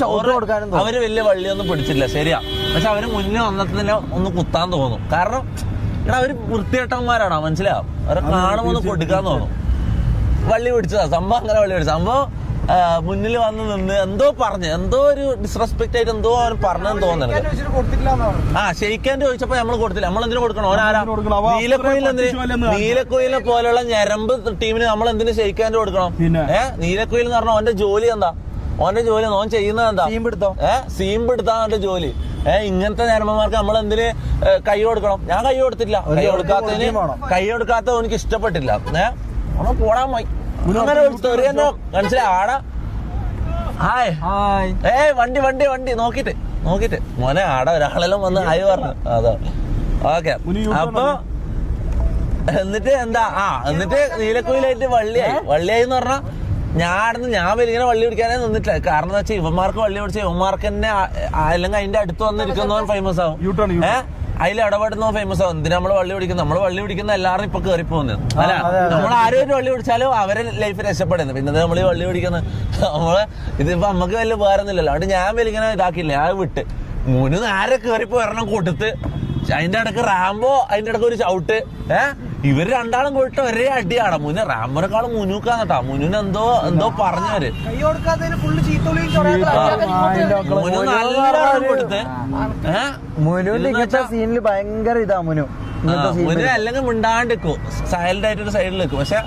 അവര് വലിയ വള്ളിയൊന്നും പിടിച്ചില്ല, ശരിയാ. പക്ഷെ അവര് മുന്നേ വന്നതിന് ഒന്ന് കുത്താൻ തോന്നും. കാരണം എടാ അവര് വൃത്തികെട്ടന്മാരാണ്, മനസ്സിലാവും. അവരെ കാണുമ്പോൾ ഒന്ന് കൊടുക്കാൻ തോന്നും. വള്ളി പിടിച്ചതാ സംഭവം. അങ്ങനെ വള്ളി പിടിച്ച സംഭവം മുന്നിൽ വന്ന് നിന്ന് എന്തോ പറഞ്ഞ്, എന്തോ ഒരു ഡിസ്റെസ്പെക്ട് ആയിട്ട് എന്തോ അവൻ പറഞ്ഞെന്ന് തോന്നുന്നുണ്ട്. ഷെയ്ക്കാൻ്റെ ചോദിച്ചപ്പോ നമ്മൾ കൊടുത്തില്ല. നമ്മൾ എന്തിനു കൊടുക്കണം? ഓനാരാ? നീലക്കുയിലിനെ പോലുള്ള ഞരമ്പ് ടീമിന് നമ്മൾ എന്തിനു ഷെയ്ക്കാൻ്റെ കൊടുക്കണം? നീലക്കുയിൽ എന്ന് പറഞ്ഞാൽ ഓന്റെ ജോലി എന്താ? ഓന്റെ ജോലി ഓൻ ചെയ്യുന്നത് എന്താ? സീം പിടുത്താ അവന്റെ ജോലി. ഇങ്ങനത്തെ ഞരമ്പന്മാർക്ക് നമ്മൾ എന്തിന് കൈ കൊടുക്കണം? ഞാൻ കൈ കൊടുത്തില്ല. കൈ കൊടുക്കാത്ത എനിക്ക് ഇഷ്ടപ്പെട്ടില്ല. പോടാൻ പോയി അങ്ങനെ മനസ്സിലായി. ആടാ ഹായ് വണ്ടി വണ്ടി വണ്ടി നോക്കിട്ട് മോനെ ആടെ ഒരാളെല്ലാം വന്ന് ഹായ് പറഞ്ഞു. അതാ ഓക്കെ. അപ്പൊ എന്നിട്ട് എന്താ എന്നിട്ട് നീലക്കുയിലായിട്ട് വള്ളിയായി എന്ന് പറഞ്ഞാൽ ഞാൻ വലിങ്ങനെ വള്ളി പിടിക്കാനേ നിന്നിട്ടില്ല. കാരണം എന്താ വെച്ചാൽ ഇവന്മാർക്ക് വള്ളി പിടിച്ച ഇവന്മാർക്ക് തന്നെ അല്ലെങ്കിൽ അതിന്റെ അടുത്ത് വന്നിരിക്കുന്നവൻ ഫേമസ് ആവും. അതിൽ ഇടപെടുന്ന ഫേമസ് ആവും. എന്തിനാ നമ്മള് വള്ളി പിടിക്കുന്നത്? നമ്മള് വള്ളി പിടിക്കുന്ന എല്ലാവരും ഇപ്പൊ കയറി പോകുന്നത് അല്ല. നമ്മൾ ആരും ഒരു വള്ളി പിടിച്ചാലും അവരെ ലൈഫ് രക്ഷപ്പെടുന്നത്. പിന്നെ നമ്മൾ ഈ വള്ളി പിടിക്കുന്നത് നമ്മള് ഇതിപ്പോ നമുക്ക് വലിയ വേറൊന്നുമില്ലല്ലോ. അതുകൊണ്ട് ഞാൻ വലിങ്ങനെ ഇതാക്കിയില്ല. ഞാൻ വിട്ട് മുന് നേരെ കയറിപ്പോ ഒരെണ്ണം കൊടുത്ത് അതിന്റെ ഇടക്ക് റാംബോ അതിന്റെ ഇടക്ക് ഒരു ചവിട്ട്. ഇവര് രണ്ടാളും പോയിട്ട് ഒരേ അടിയാണ്. മുന്നേ റാംബോനെക്കാളും മുനുക്കാന്നട്ടാ. മുനുവിന് എന്തോ പറഞ്ഞവര് മുനു നല്ലോണം കൊടുത്ത് സീനിൽ ഭയങ്കര ഇതാ മുനു. മുനു അല്ലെങ്കിൽ മിണ്ടാണ്ടിക്കോ സൈലന്റ് ആയിട്ട് ഒരു സൈഡിൽ വെക്കും. പക്ഷെ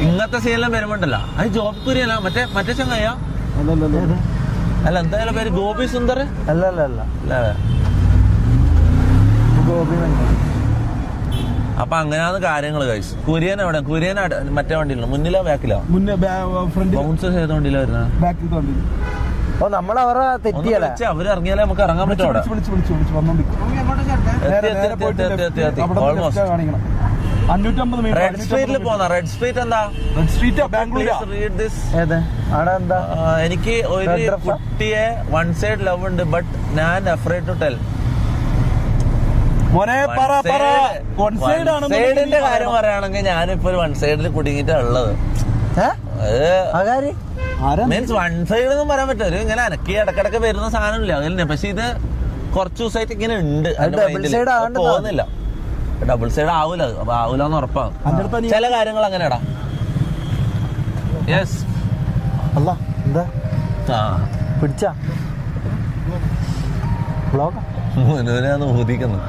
ഇങ്ങനത്തെ സീനെല്ലാം വരുമ്പോണ്ടല്ലോ അത് ജോബ് കുര്യല്ല. മറ്റേ ചങ്ങായ അല്ല എന്തായാലും പേര് ഗോപി സുന്ദർ അല്ല. അപ്പൊ അങ്ങനെയാണ് കാര്യങ്ങള് ഗൈസ്. കുര്യൻ എവിടെ? കുര്യൻ മറ്റേ വണ്ടിയില്ല, മുന്നിലോ ബാക്കിലോ? ബൗൺസർ ചെയ്ത വണ്ടിയിലോ വരുന്ന നമ്മളവരെ തെറ്റിയല്ലേ? അവര് ഇറങ്ങിയാലേ നമുക്ക് ഇറങ്ങാൻ പറ്റും. അവിടെ റെഡ് സ്ട്രീറ്റിൽ പോന്ന. റെഡ് സ്ട്രീറ്റ് എന്താ? എനിക്ക് ഒരു കുട്ടിയെ വൺ സൈഡ് ലവ് ഉണ്ട്, ബട്ട് ഞാൻ അഫ്രൈഡ് ടു ടെൽ. സൈഡിന്റെ കാര്യം പറയുകയാണെങ്കിൽ ഞാനിപ്പോ ഒരു വൺ സൈഡിൽ കുടുങ്ങിട്ടാ ഉള്ളത്. മീൻസ് വൺ സൈഡ് ഒന്നും പറയാൻ പറ്റില്ല. ഒരു ഇങ്ങനെ അനക്കി ഇടക്കിടക്ക് വരുന്ന സാധനമില്ല അതിൽ. പക്ഷെ ഇത് കുറച്ചു ദിവസമായിട്ട് ഇങ്ങനെ ഉണ്ട്. പോകുന്നില്ല. ഡബിൾ സൈഡ് ആവൂല. അപ്പൊ ആവൂലെന്ന് ഉറപ്പാണ്. ചില കാര്യങ്ങൾ അങ്ങനെയാടാ. യെസ് പിടിച്ചാ മുനുവിനെയാണ് ഊതിക്കുന്നത്.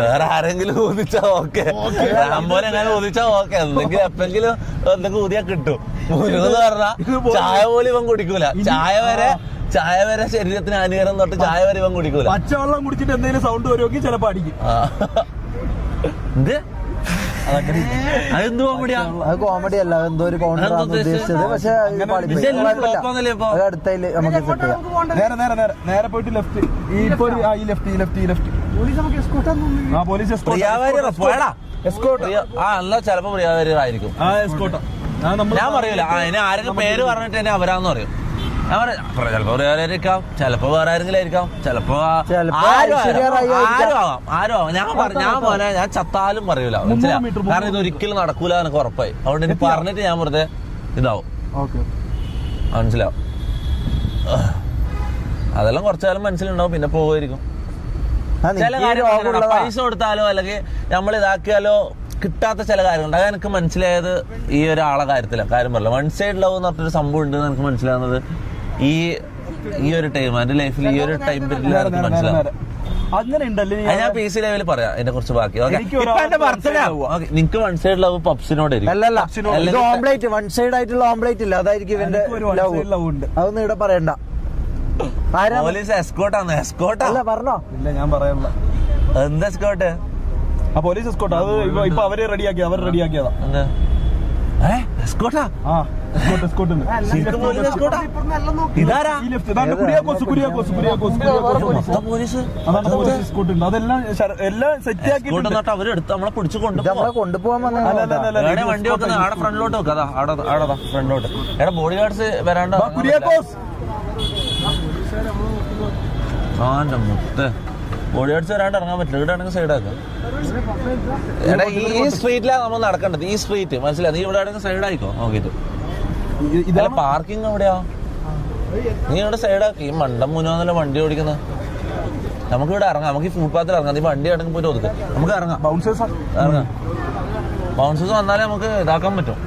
വേറെ ആരെങ്കിലും ഊതിച്ചാ ഓക്കെ. റാംബോനെ എങ്ങനെ ഊതിച്ചാ ഓക്കെ. എന്തെങ്കിലും എപ്പെങ്കിലും എന്തെങ്കിലും ഊതിയാ കിട്ടും. മുനെന്ന് പറഞ്ഞാ ചായ പോലും ഇവൻ കുടിക്കൂല. ചായ വരെ ശരീരത്തിന് ഹാനികരം തൊട്ട് ചായ വരെ ഇവൻ കുടിക്കൂല. പച്ചവെള്ളം കുടിച്ചിട്ട് എന്തെങ്കിലും സൗണ്ട് വരുമെങ്കിൽ ചിലപ്പോ അടിക്കും. എന്ത് അതെന്തോ കോമഡിയാ? അത് കോമഡി അല്ല, എന്തോ ഒരു കൗണ്ടറാണ് ഉദ്ദേശിച്ചത്. പക്ഷെ അടുത്തതിൽ നമുക്ക് സെറ്റ് ചെയ്യാം. നേരെ പോയിട്ട് ലെഫ്റ്റ്. ഈ ലെഫ്റ്റ് പോലീസ് ചിലപ്പോ പ്രിയാവാരിയായിരിക്കും. ഞാൻ പറയൂല. അതിനെ ആരെങ്കിലും പേര് പറഞ്ഞിട്ട് തന്നെ അവരാന്ന് പറയും. ഞാൻ പറയാം ചിലപ്പോ പ്രിയാവാരിക്കാം, ചിലപ്പോ വേറെ ആരെങ്കിലും ആയിരിക്കാം, ചിലപ്പോ ആരും ആവാം. ഞാൻ ചത്താലും പറയൂല. കാരണം ഇത് ഒരിക്കലും നടക്കൂല എനിക്ക് ഉറപ്പായി. അതുകൊണ്ട് എനിക്ക് പറഞ്ഞിട്ട് ഞാൻ വെറുതെ ഇതാവും. മനസ്സിലാവും. അതെല്ലാം കുറച്ചാലും മനസ്സിലുണ്ടാവും, പിന്നെ പോവുമായിരിക്കും. ചില കാര്യങ്ങൾ പൈസ കൊടുത്താലോ അല്ലെങ്കിൽ നമ്മൾ ഇതാക്കിയാലോ കിട്ടാത്ത ചില കാര്യങ്ങളുണ്ട്. അത് എനിക്ക് മനസ്സിലായത് ഈ ഒരാളെ കാര്യത്തിലാണ്. കാര്യം പറയില്ല, വൺ സൈഡ് ലവ് എന്ന് പറഞ്ഞൊരു സംഭവം ഉണ്ടെന്ന് എനിക്ക് മനസ്സിലാവുന്നത് ഈ ഒരു ടൈം എന്റെ ലൈഫിൽ ഈ ഒരു ടൈം പീരീഡിലാണ് എനിക്ക് മനസ്സിലാവുന്നത്. ഞാൻ പി സി ലെവലിൽ പറയാം അതിനെ കുറിച്ച് ബാക്കി. നിനക്ക് വൺ സൈഡ് ലവ് പബ്സിനോട് ഓംപ്ലേറ്റ് വൺ സൈഡ് ആയിട്ടുള്ള ഓംപ്ലേറ്റ് ഇല്ല, അതായിരിക്കും ഇവന്റെ ലവ്. അതൊന്നും ഇവിടെ പറയണ്ട. പോലീസ് എസ്കോട്ടാണ്. എസ്കോട്ടല്ല പറഞ്ഞോ? ഇല്ല ഞാൻ പറയാനുള്ള. എന്താ എസ്കോട്ട്? Police escort. അത് ഇപ്പൊ അവര് റെഡിയാക്കിയതാ. ഇതാരാ? അതെല്ലാം സെറ്റ് ആക്കി അവരെടുത്ത് നമ്മളെ പിടിച്ചു കൊണ്ടുപോകാൻ വണ്ടി വെക്കുന്നത് ആടെ ഫ്രണ്ടിലോട്ട് വെക്കാം. ആടെ ഫ്രണ്ടിലോട്ട്. എടാ ബോഡി ഗാർഡ്സ് വരാണ്ട. കുര്യാക്കോസ് മുത്ത് ബോഡി ഗാർഡ്സ് വരാണ്ട് ഇറങ്ങാൻ പറ്റില്ല. ഇവിടെ ആണെങ്കിൽ സൈഡാക്കാം. എടാ ഈ സ്ട്രീറ്റിലാണ് നമ്മൾ നടക്കേണ്ടത്. ഈ സ്ട്രീറ്റ് മനസ്സിലായി? നീ ഇവിടെ ആണെങ്കിൽ സൈഡായിക്കോ നോക്കിയിട്ട്. ഇതല്ല പാർക്കിംഗ് എവിടെയാ? നീ ഇവിടെ സൈഡാക്കി. ഈ മണ്ടം മുന്നോന്നല്ല വണ്ടി ഓടിക്കുന്നത്. നമുക്ക് ഇവിടെ ഇറങ്ങാം. നമുക്ക് ഈ ഫുട്പാത്തിൽ ഇറങ്ങാം. നീ വണ്ടി ആണെങ്കിൽ പോയിട്ട് ഒതുക്കുക. നമുക്ക് ഇറങ്ങാം. ഇറങ്ങാം. ബൗൺസേഴ്സ് വന്നാലേ നമുക്ക് ഇതാക്കാൻ പറ്റും.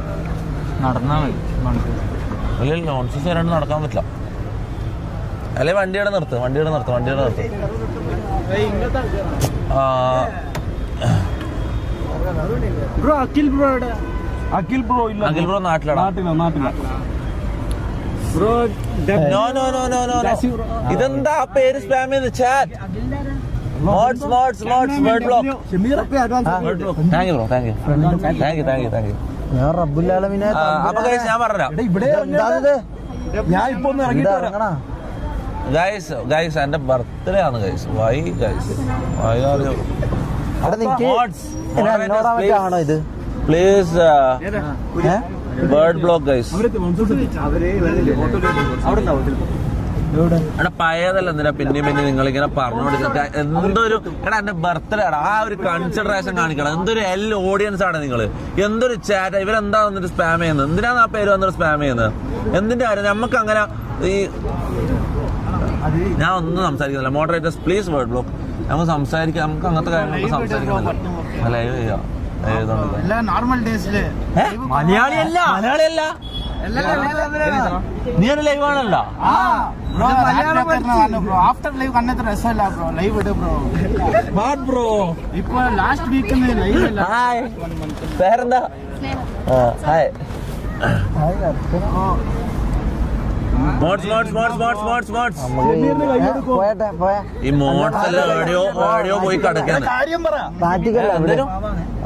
നടന്നാ മതി. ഇല്ല ബൗൺസേഴ്സ് വരാണ്ട് നടക്കാൻ പറ്റില്ല. അല്ലെ വണ്ടിയുടെ നിർത്ത്. അഖിൽ ബ്രോ നാട്ടിലാണ്. ഇതെന്താ പേര് സ്പാം ചെയ്ത് ചാറ്റ്. ഞാൻ റബ്ബുല്ലാലമിനെ അപ്പൊ ഞാൻ പറഞ്ഞ ഞാൻ ഇപ്പൊ ഒന്ന് ഇറങ്ങിട്ട് ഗൈസ് എന്റെ ബർത്ത്ഡേ ആണ് ഗൈസ്. വൈ ഗൈസ് ആണോ ഇത്? Please bird block guys. എടാ പഴയതല്ല എന്തിനാ പിന്നെ നിങ്ങളിങ്ങനെ പറഞ്ഞോണ്ടിരിക്കുക. എന്തൊരു എടാ എന്റെ ബർത്ത്ഡേ ആണ്. ആ ഒരു കൺസിഡറേഷൻ കാണിക്കണം. എന്തൊരു ഓഡിയൻസ് ആണ് നിങ്ങൾ. എന്തൊരു ചാറ്റ്. ഇവരെന്താ വന്നിട്ട് സ്പാം ചെയ്യുന്നത്? എന്തിനാണ് ആ പേര് വന്നിട്ട് സ്പാം ചെയ്യുന്നത്? എന്തിന്റെ കാര്യം? നമുക്ക് അങ്ങനെ ഈ ഞാൻ ഒന്നും സംസാരിക്കുന്നില്ല. Moderators please word block. നമുക്ക് സംസാരിക്കാം. നമുക്ക് അങ്ങനത്തെ കാര്യങ്ങളൊക്കെ സംസാരിക്കുന്നില്ല. ലൈവ് ചെയ്യാം. മലയാളിയല്ല. നീ ഒരു ലൈവ് ആണല്ലോ. ആഫ്റ്റർ ലൈവ് കണ്ണത്ര രസമല്ല ബ്രോ. ലൈവ് ഇട് ബ്രോ. ബ്രോ ഇപ്പൊ ലാസ്റ്റ് വീക്ക് ലൈവ് ഇല്ല. ഹായ് പേരെന്താ? ഹായ് ഈ മോഡ്സ് എല്ലാം എവിടെയോ പോയി കിടക്കാണ്.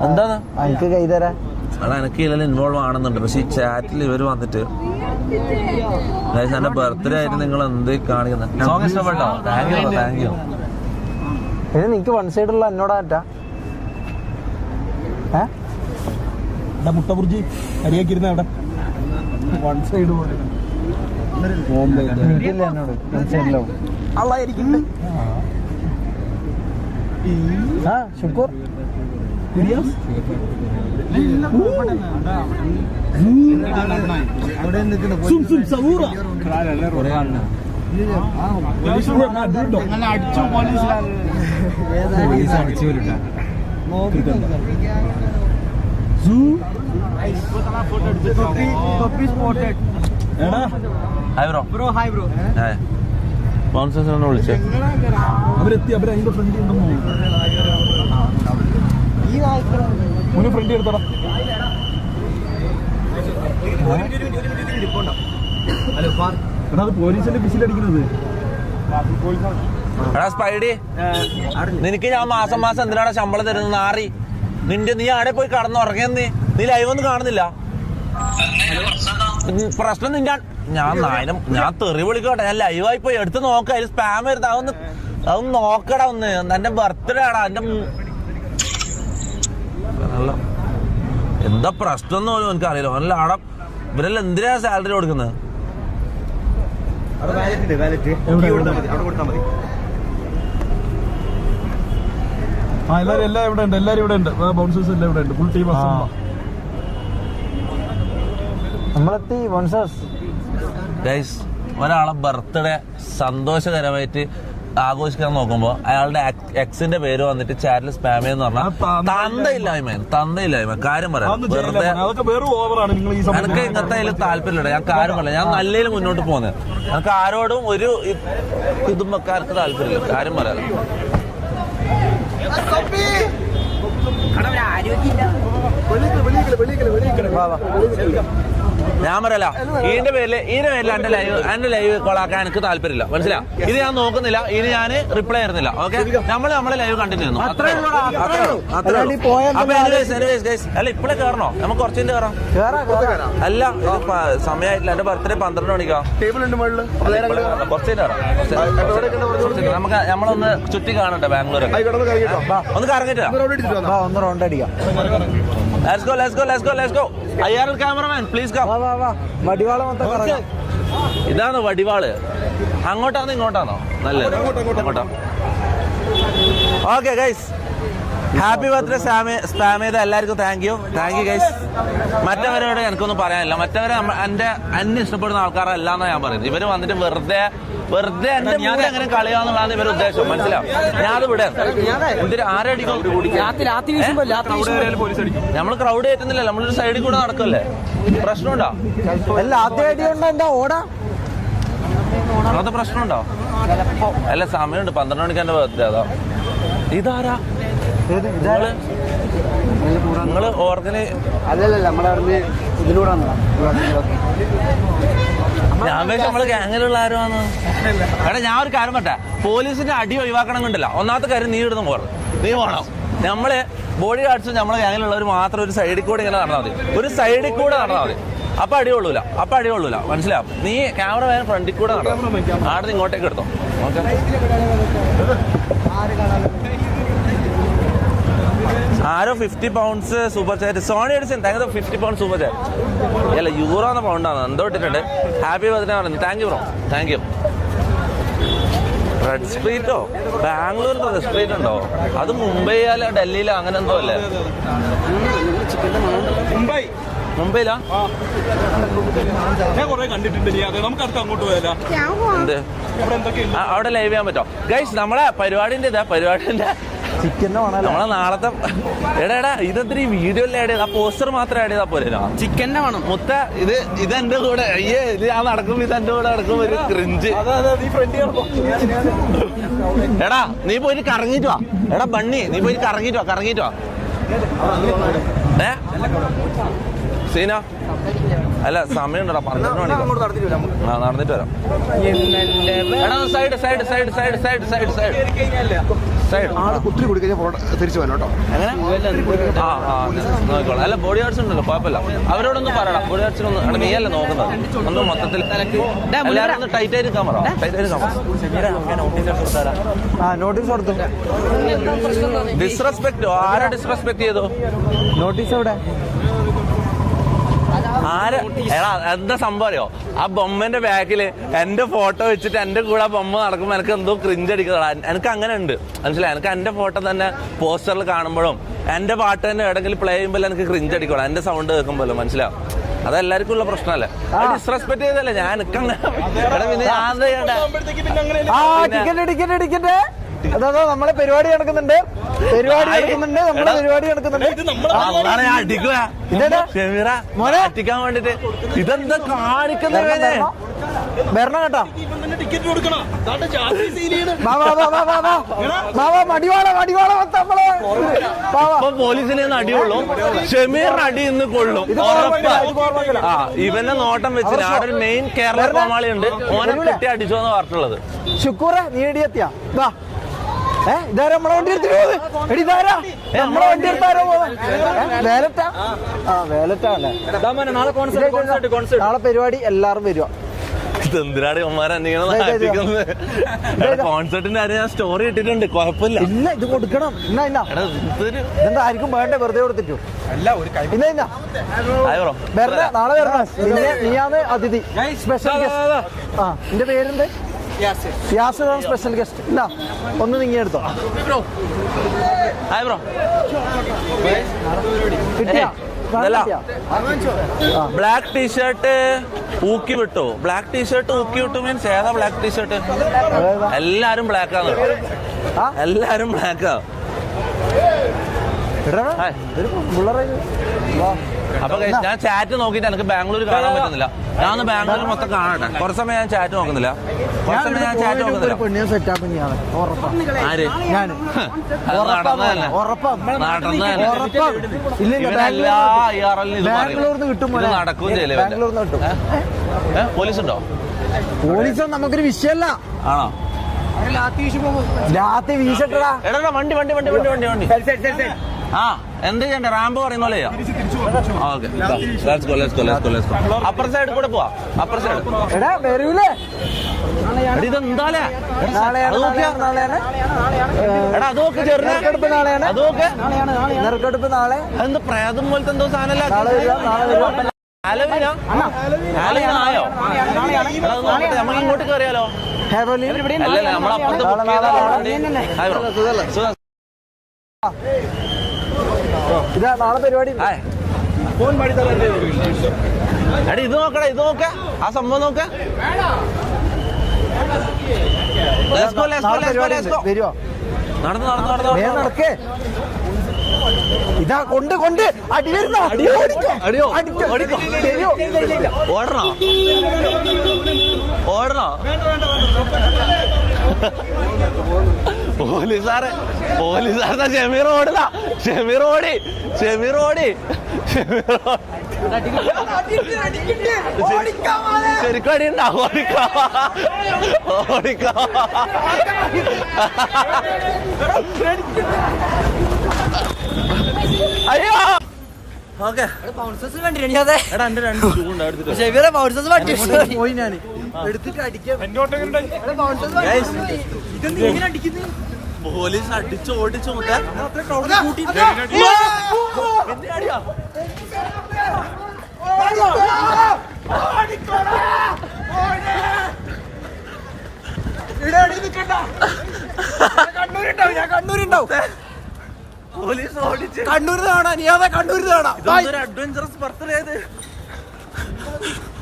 എന്താണ് എനിക്ക് കൈ തരാ. അത് എനിക്ക് ഇതിൽ ഇൻവോൾവ് ആണെന്നുണ്ട്. പക്ഷെ ഈ ചാറ്റിൽ ഇവര് വന്നിട്ട് എന്റെ ബർത്ത്ഡേ ആയിട്ട് നിങ്ങൾ എന്ത് കാണിക്കുന്നത്? സോങ് ഇഷ്ടപ്പെട്ടോ? Thank you. ഇത് നിനക്ക് വൺ സൈഡുള്ള എന്നോടാറ്റാ. മുട്ടപുർജി അരിയാക്കിരുന്ന അവിടെ വൺ സൈഡ് പോലെ എനിക്കില്ല എന്നോട് വൺ സൈഡിലാവും. ആ ശുക്കൂർ അടിച്ചു ഹായ് ബ്രോ. ബൗൺസേഴ്സിനെ വിളിച്ചേ. അവരെത്തി. അവരതിന്റെ ഫ്രണ്ട് ഉണ്ടെന്ന് ഫ്രണ്ട് എടുത്തടാ. എടാ അത് പോലീസിന്റെ വിസിലടിക്കുന്നത്. എടാ സ്പൈഡി, നിനക്ക് ഞാൻ മാസം എന്തിനാണ് ശമ്പളം തരുന്നത്? നാറി നീ ആടെ പോയി കടന്നുറങ്ങിയെന്ന്. നീ ലൈവ് ഒന്നും കാണുന്നില്ല. പ്രശ്നം നിന്റെ ഞാൻ തെറി വിളിക്കട്ടെ. ഞാൻ ലൈവായി പോയി എടുത്ത് നോക്കാം. അതിൽ സ്പാം വരുന്നത് അതൊന്ന് നോക്കടാ. ഒന്ന് എന്റെ ബർത്ത്ഡേ ആടാ. എന്റെ എന്താ പ്രശ്നം എന്ന് പോലും എനിക്ക് അറിയില്ല. അല്ല ആടെ ഇവരെല്ലാം എന്തിനാ സാലറി കൊടുക്കുന്നത്? എല്ലാരും ഇവിടെ ഉണ്ട്. എല്ലാരും ഇവിടെ ഉണ്ട്. ബൗൺസേഴ്സ് എല്ലാം ഇവിടെ ഉണ്ട്. ഫുൾ ടീം നമ്മളെത്തി ബൗൺസേഴ്സ്. ഗൈസ്, ഒരാളെ ബർത്ത്ഡേ സന്തോഷകരമായിട്ട് ആഘോഷിക്കാൻ നോക്കുമ്പോ അയാളുടെ എക്സിന്റെ പേര് വന്നിട്ട് ചാറ്റിൽ സ്പാം എന്ന് പറഞ്ഞാൽ തന്തയില്ലായ്മ. കാര്യം പറയാം. വെറുതെ എനിക്ക് ഇങ്ങനത്തെ അതിൽ താല്പര്യമില്ല. ഞാൻ കാര്യം പറയാം. ഞാൻ നല്ലതിൽ മുന്നോട്ട് പോകുന്നത്. എനിക്ക് ആരോടും ഒരു ഇതും വെക്കാർക്ക് താല്പര്യമില്ല. കാര്യം പറയാം. ഞാൻ പറയല ഇതിന്റെ പേരില് എന്റെ ലൈവ് കൊളാക്കാൻ എനിക്ക് താല്പര്യമില്ല. മനസ്സിലാവും? ഇത് ഞാൻ നോക്കുന്നില്ല. ഇത് ഞാൻ റിപ്ലൈ തരുന്നില്ല. ഓക്കെ, നമ്മളെ ലൈവ് കണ്ടിന്യൂ ചെയ്യുന്നു. അല്ല ഇപ്പഴേ കയറണോ? നമുക്ക് കുറച്ചിന്റെ കയറാം. അല്ല ഇത് സമയമായിട്ടില്ല. എന്റെ ബർത്ത്ഡേ 12 മണിക്കാ. കുറച്ചിന്റെ കയറാം. നമുക്ക് നമ്മളൊന്ന് ചുറ്റി കാണട്ടെ ബാംഗ്ലൂരൊക്കെ. ഒന്ന് കറങ്ങിട്ടാ ഒന്ന് റൗണ്ട് അടിക്കാം. IRL cameraman, please come. വടിവാള് മൊത്തം കറങ്ങാം. ഇതാണ് വടിവാള്. അങ്ങോട്ടാണോ ഇങ്ങോട്ടാണോ? നല്ലത് അങ്ങോട്ടാ. Okay guys, happy birthday spam ചെയ്ത എല്ലാവർക്കും താങ്ക് യു ഗൈസ്. മറ്റവരോട് എനിക്കൊന്നും പറയാനില്ല. മറ്റവരെ എന്നെ ഇഷ്ടപ്പെടുന്ന ആൾക്കാരല്ല എന്നാണ് ഞാൻ പറയുന്നത്. ഇവര് വന്നിട്ട് വെറുതെ എന്റെ മൂന്ന് എങ്ങനെ കളിയാന്നുള്ളതാണ് ഇവരുടെ ഉദ്ദേശം. മനസ്സിലാവും. ഞാനത് വിടാം. എന്തിന് ആരടിക്കും? നമ്മള് ക്രൗഡ് കയറ്റുന്നില്ല, നമ്മളൊരു സൈഡിൽ കൂടെ നടക്കല്ലേ. പ്രശ്നമുണ്ടോ? അങ്ങനത്തെ പ്രശ്നമുണ്ടോ? അല്ല, സമയമുണ്ട്. 12 മണിക്ക് എന്റെ ബർത്ത്ഡേ. അതാ. ഇതാരാ നിങ്ങള് ഓർഗന്? ഞാൻ വെച്ചാൽ നമ്മള് ഗ്യാങ്ങിലുള്ള ആരുമാണ്. എടാ, ഞാൻ ഒരു കാര്യം പറ്റാ, പോലീസിന്റെ അടി ഒഴിവാക്കണം കണ്ടില്ല. ഒന്നാമത്തെ കാര്യം, നീ ഇടുന്ന നീ പോണം. നമ്മള് ബോഡി ഗാർഡ്സും നമ്മളെ ഗ്യാങ്ങിലുള്ളവർ മാത്രം ഒരു സൈഡിൽ കൂടെ ഇങ്ങനെ നടന്നാൽ മതി. ഒരു സൈഡിൽ കൂടെ നടന്നാൽ മതി. അപ്പൊ അടി കൊള്ളൂല. മനസ്സിലാവും. നീ ക്യാമറ വേണം ഫ്രണ്ടിൽ കൂടെ നടണം. ആടുന്ന് ഇങ്ങോട്ടേക്ക് എടുത്തോ. ഓക്കെ, ആരോ 50 പൗണ്ട്സ് സൂപ്പർ ചാറ്റ്. സോണി അടിച്ചു. Thank you. 50 pound super chat. അല്ല, യൂറോ എന്ന പൗണ്ടാണ് എന്തോ ഇട്ടിട്ടുണ്ട്. ഹാപ്പി ബർത്ത്ഡേ പറഞ്ഞു. Thank you bro, thank you. Red street? ബാംഗ്ലൂരിൽ റെഡ് സ്ട്രീറ്റ് ഉണ്ടോ? അത് മുംബൈയിലോ ഡൽഹിയിലോ അങ്ങനെ എന്തോ അല്ലേ? മുംബൈയിലാ? എന്ത് അവിടെ ലൈവ് ചെയ്യാൻ പറ്റോ ഗൈസ്? നമ്മളെ പരിപാടിന്റെ നമ്മളെ നാളത്തെ എടാ ഇതെന്തിരി വീഡിയോ അല്ലേ ആഡ് ചെയ്ത്? ആ പോസ്റ്റർ മാത്രം ആഡ് ചെയ്താൽ പോലെ ചിക്കന്റെ വേണം മുത്ത. ഇതെന്റെ കൂടെ ഇത് ഞാൻ നടക്കുമ്പോ ഇതെന്റെ കൂടെ നടക്കുമ്പോ ഒരു ക്രിഞ്ച്. എടാ, നീ പോയി കറങ്ങിട്ട് വാ. എടാ ബണ്ണി, നീ പോയി കറങ്ങിട്ട് വാ. സീന അല്ല, സമയം ഉണ്ടോ? 12 മണിക്ക് നടന്നിട്ട് വരാം. അല്ല, ബോഡി ഗാർഡ്സ് ഉണ്ടല്ലോ, കുഴപ്പമില്ല. അവരോടൊന്നും പറയണം. ബോഡി ഗാർഡ്സിനൊന്നും നീയല്ല നോക്കുന്നത്. ഒന്ന് മൊത്തത്തിൽ എല്ലാവരും ഒന്ന് ടൈറ്റ് ആയിട്ട് ക്യാമറ. നോട്ടീസ് കൊടുത്തു. ഡിസ്റെസ്പെക്ടോ? ആരാ ഡിസ്റെസ്പെക്ട് ചെയ്തോ? നോട്ടീസ് എവിടെ? എടാ, എന്താ സംഭവം അറിയോ? ആ ബൊമ്മന്റെ ബാക്കില് എന്റെ ഫോട്ടോ വെച്ചിട്ട് എന്റെ കൂടെ ആ ബൊമ്മ നടക്കുമ്പോ എനിക്ക് എന്തോ ക്രിഞ്ച് അടിക്കുന്നതാ. എനിക്ക് അങ്ങനെ ഉണ്ട്, മനസ്സിലായി? എനിക്ക് എന്റെ ഫോട്ടോ തന്നെ പോസ്റ്ററിൽ കാണുമ്പോഴും എന്റെ പാട്ട് തന്നെ എവിടെങ്കിലും പ്ലേ ചെയ്യുമ്പോൾ എനിക്ക് ക്രിഞ്ച് അടിക്കണം. എന്റെ സൗണ്ട് കേൾക്കുമ്പോഴല്ലോ, മനസ്സിലാവും? അതെല്ലാവർക്കും ഉള്ള പ്രശ്നമല്ലേ? ഡിസ്റെസ്പെക്ട് ചെയ്തല്ലേ ഞാൻ. എനിക്കങ്ങനെ അതാ നമ്മളെ പരിപാടി നടക്കുന്നുണ്ട്. അടിക്കാൻ വേണ്ടിട്ട് ഇതെന്താ കാണിക്കുന്നത്? വരണം കേട്ടോ. പോലീസിനെ അടിയുള്ളൂ. ഷമീറിന് അടി ഇന്ന് കൊള്ളും. ഇവന്റെ നോട്ടം വെച്ചിട്ട് അവിടെ ഒരു മെയിൻ കേരള കോമാളി ഉണ്ട്. ഓനെ കിട്ടി അടിച്ചോ എന്ന് പറഞ്ഞിട്ടുള്ളത്. ശുക്കൂറ, നീ ഇടിയെത്തിയാ? ഇതാരാ നമ്മളെ വണ്ടി എടുത്തിട്ട് പോകുന്നത്? എടി ഇതാരാ നമ്മളെ വണ്ടി എടുത്താരോ പോകുന്നത്? വേലറ്റാ? വേലറ്റാണല്ലേ. നാളെ പരിപാടി, എല്ലാരും വരുവാ. ഇതെന്തിനാണ് കോൺസെർട്ടിന്റെ കാര്യം ഞാൻ സ്റ്റോറി ഇട്ടിട്ടുണ്ട്. കുഴപ്പമില്ല. ഇല്ല, ഇത് കൊടുക്കണം. ഇതെന്താ ആർക്കും വേണ്ടേ? വെറുതെ കൊടുത്തിട്ടു. ഇല്ല വെറുതെ. നാളെ വരണം. നീയാണ് അതിഥി, സ്പെഷ്യൽ ഗസ്റ്റ്. എന്റെ പേരെന്ത്? യാസിറാണ് സ്പെഷ്യൽ ഗസ്റ്റ്. ഇല്ല, ഒന്ന് നീങ്ങിയെടുത്തോ. കിട്ടിയാ? ബ്ലാക്ക് ടീഷർട്ട് ഊക്കി വിട്ടു. ബ്ലാക്ക് ടീഷർട്ട് ഊക്കി വിട്ടു മീൻസ് ഏതാ ബ്ലാക്ക് ടീഷർട്ട്? എല്ലാരും ബ്ലാക്കാണ്. എല്ലാരും ബ്ലാക്കാ. അപ്പൊ ഞാൻ ചാറ്റ് നോക്കിയിട്ട് എനിക്ക് ബാംഗ്ലൂർ കാണാൻ പറ്റുന്നില്ല. ഞാൻ ബാംഗ്ലൂർ മൊത്തം കാണട്ടെ. കുറച്ച് സമയം ഞാൻ ചാറ്റ് നോക്കുന്നില്ല. പോലീസുണ്ടോ? പോലീസ് നമുക്കൊരു വിഷയമല്ല. ആണോ? രാത്രി വീശട്ടാ. എടാ, വണ്ടി വണ്ടി വണ്ടി വണ്ടി വണ്ടി വണ്ടി. ആ, എന്ത് ചെയ്യണ്ട? റാമ്പ് പറയുന്ന പോലെ അപ്പർ സൈഡ് കൂടെ പോവാ. Upper side. എടാ വരൂലേ? ഇതെന്താലേ? എടാ, അതൊക്കെ നെറുക്കെടുപ്പ് നാളെയാണ്. അതൊക്കെ നെറുക്കെടുപ്പ് നാളെ. അതെന്താ പ്രേതം പോലത്തെ എന്തോ സാധനമല്ല? ആയോ? നമ്മൾ ഇങ്ങോട്ട് കയറിയാലോ? അല്ലല്ല, നമ്മളപ്പുറത്ത് ഇതാ നാളെ പരിപാടി. ഫോൺ ಮಾಡಿ തരല്ലേ? എടി ഇത് നോക്കടാ, ഇത് നോക്ക, ആ സംഭവം നോക്ക. വരുവോ? നടക്കേ. ഇതാ കൊണ്ട് അടി വരുന്നോ? ഓടണോ? ഓടണോ? പോലീസാർ ഷമീർ ഓടില്ല. ഷമീർ ഓടി. ശരിക്കും അടി ഉണ്ടാവും. ഓടിക്കാം. അയ്യോ. ഓക്കെ എടാ എന്റെ 2 ഷൂ ഉണ്ട് എടുത്തിട്ട് പോയി ഞാൻ എടുത്തിട്ട് അടിക്കാം. പോലീസ് അടിച്ചു ഓടിച്ചു മുട്ട. കണ്ണൂരുണ്ടാവും. പോലീസ് ഓടിച്ച് കണ്ണൂര് കാണാൻ കണ്ണൂര് കാണാം. അഡ്വഞ്ചറസ് ബർത്ത്ഡേ ആയത്.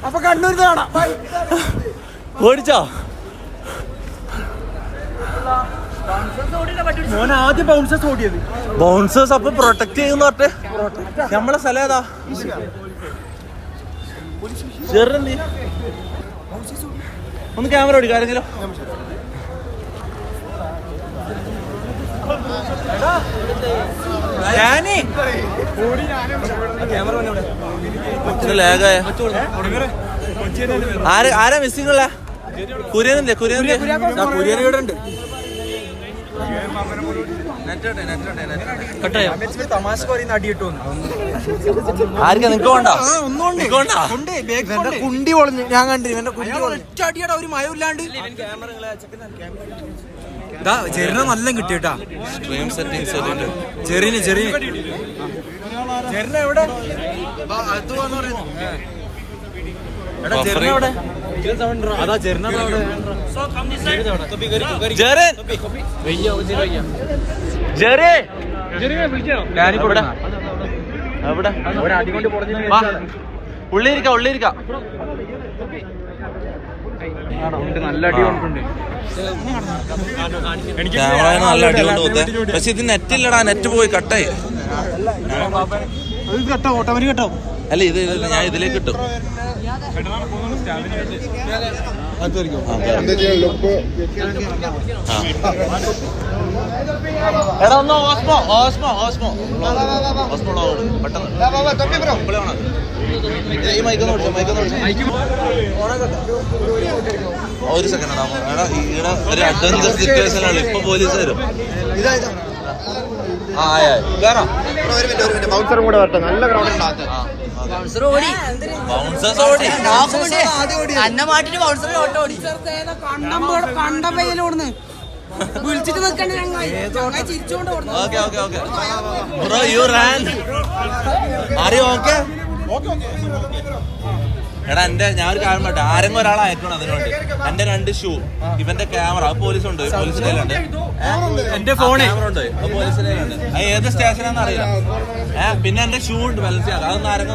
അപ്പൊ കണ്ണൂര് കാണാം. ഓടിച്ചോ? മോൻ ആദ്യം ബൗൺസേഴ്സ് ഓടിയത്. ബൗൺസേഴ്സ് അപ്പൊ പ്രൊട്ടക്ട് ചെയ്യുന്ന പറഞ്ഞെ നമ്മളെ സ്ഥലം ഏതാ? ചെറുതി ഒന്ന് ക്യാമറ ഓടിക്കാം ആരെങ്കിലും. ലാഗായ ആരാ മിസ്സിംഗ് ഉള്ള? കുര്യനില്ലേ? കുര്യൻ ഇവിടെ ഉണ്ട്. തമാശ പറയുന്ന അടി കിട്ടും. ആർക്കാ നിനക്ക് വേണ്ട? കുണ്ടി പൊളഞ്ഞു. ഞാൻ കണ്ടിരുന്നു എന്റെ കുണ്ടി ഒറ്റ അടിയടാ, ഒരു മയമില്ലാണ്ട്. ചെറിന നല്ല കിട്ടിട്ടാ. ചെറിന് എവിടെ? എവിടെ? അതാ ചെറിന ഉള്ളിരിക്ക. നല്ല അടി കൊണ്ടിട്ടുണ്ട്. നല്ല അടി കൊണ്ട് പോത്തെ. പക്ഷെ ഇത് നെറ്റ് ഇല്ലടാ, നെറ്റ് പോയി കട്ടായി. ഓട്ടോമാറ്റിക് കേട്ടോ. അല്ല ഇത് ഞാൻ ഇതിലേക്ക് ഇട്ടു. എടാ ഒന്ന് ഓസ്മോ പെട്ടെന്ന് ഈ മൈക്കൊന്ന് ഒരു സെക്കൻഡ് എടാ. ഇവിടെ ഒരു അഡ്വഞ്ചർ സിറ്റുവേഷനാണ്. ഇപ്പൊ പോലീസ് വരും. ബൗൺസറും കൂടെ വരട്ടെ. നല്ല ഗ്രൗണ്ട് വിളിച്ചിട്ട് നിൽക്കണ്ട. ഞങ്ങൾ ചിരിച്ചോണ്ട് bro you ran. Are you okay? എടാ ഞാൻ ഒരു കാര്യം പറയട്ടെ. ആരെങ്കിലും ഒരാളെ അയക്കണം അതിനുവേണ്ടി. എന്റെ 2 ഷൂ, ഇവന്റെ ക്യാമറ പോലീസ് ഉണ്ട്, പോലീസിന്റെ കയ്യിലുണ്ട്. എന്റെ ഫോണ് ഉണ്ട്, പോലീസിന്റെ കയ്യിലുണ്ട്. അത് ഏത് സ്റ്റേഷനാന്ന് അറിയില്ല. പിന്നെ എന്റെ ഷൂ ഉണ്ട് ബാലൻസിയാക. അതൊന്നും ആരും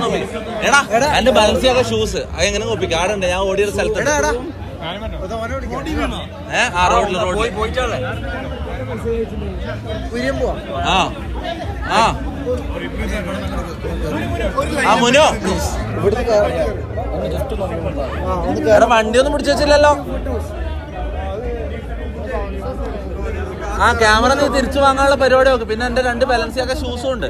നോക്കി. എടാ എന്റെ ബാലൻസിയാക ഷൂസ് അത് എങ്ങനെ കോപ്പി കാർഡുണ്ട്. ഞാൻ ഓടിയൊരു സ്ഥലത്ത് റോഡിൽ മുനോ വണ്ടിയൊന്നും പിടിച്ചു വെച്ചില്ലല്ലോ. ക്യാമറ നീ തിരിച്ചു വാങ്ങാനുള്ള പരിപാടി നോക്ക്. പിന്നെ എന്റെ 2 ബാലൻസിയാക ഷൂസും ഉണ്ട്.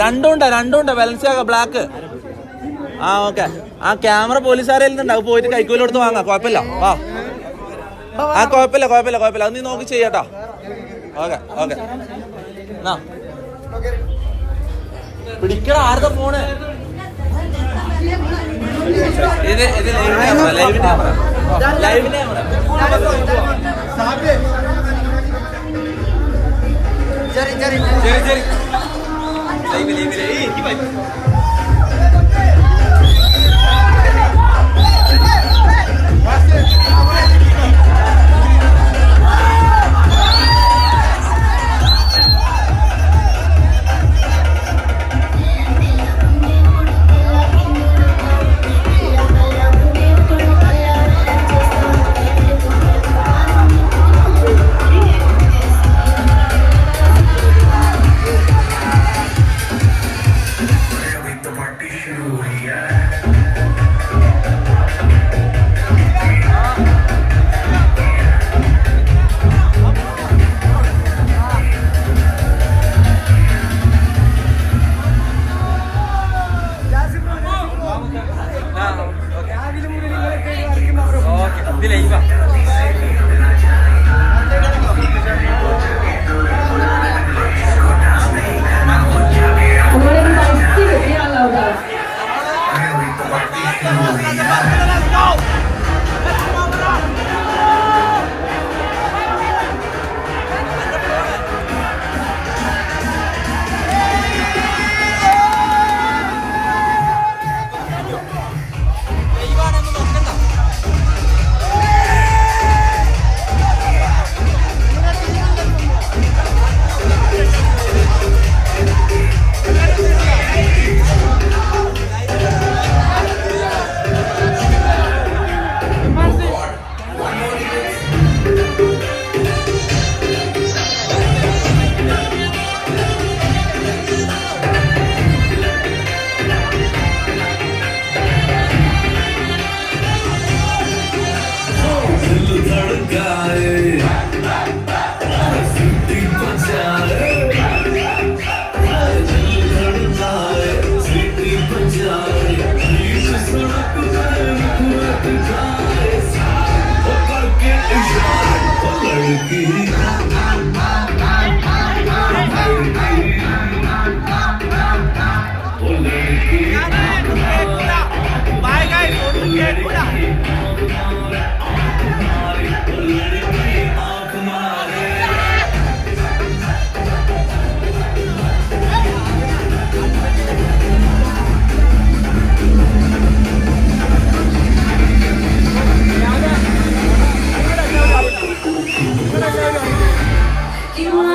രണ്ടുണ്ട് ബാലൻസിയാക ബ്ലാക്ക്. ഓക്കെ. ക്യാമറ പോലീസുകാരിൽ നിന്നുണ്ട്. അത് പോയിട്ട് കൈക്കൂലി കൊടുത്ത് വാങ്ങാം. കുഴപ്പമില്ല. കുഴപ്പമില്ല. അത് നീ നോക്കി ചെയ്യാട്ടോ. ഓക്കെ. പിടിക്കട. ആരുടെ ഫോണ് ഇത്? Live camera. You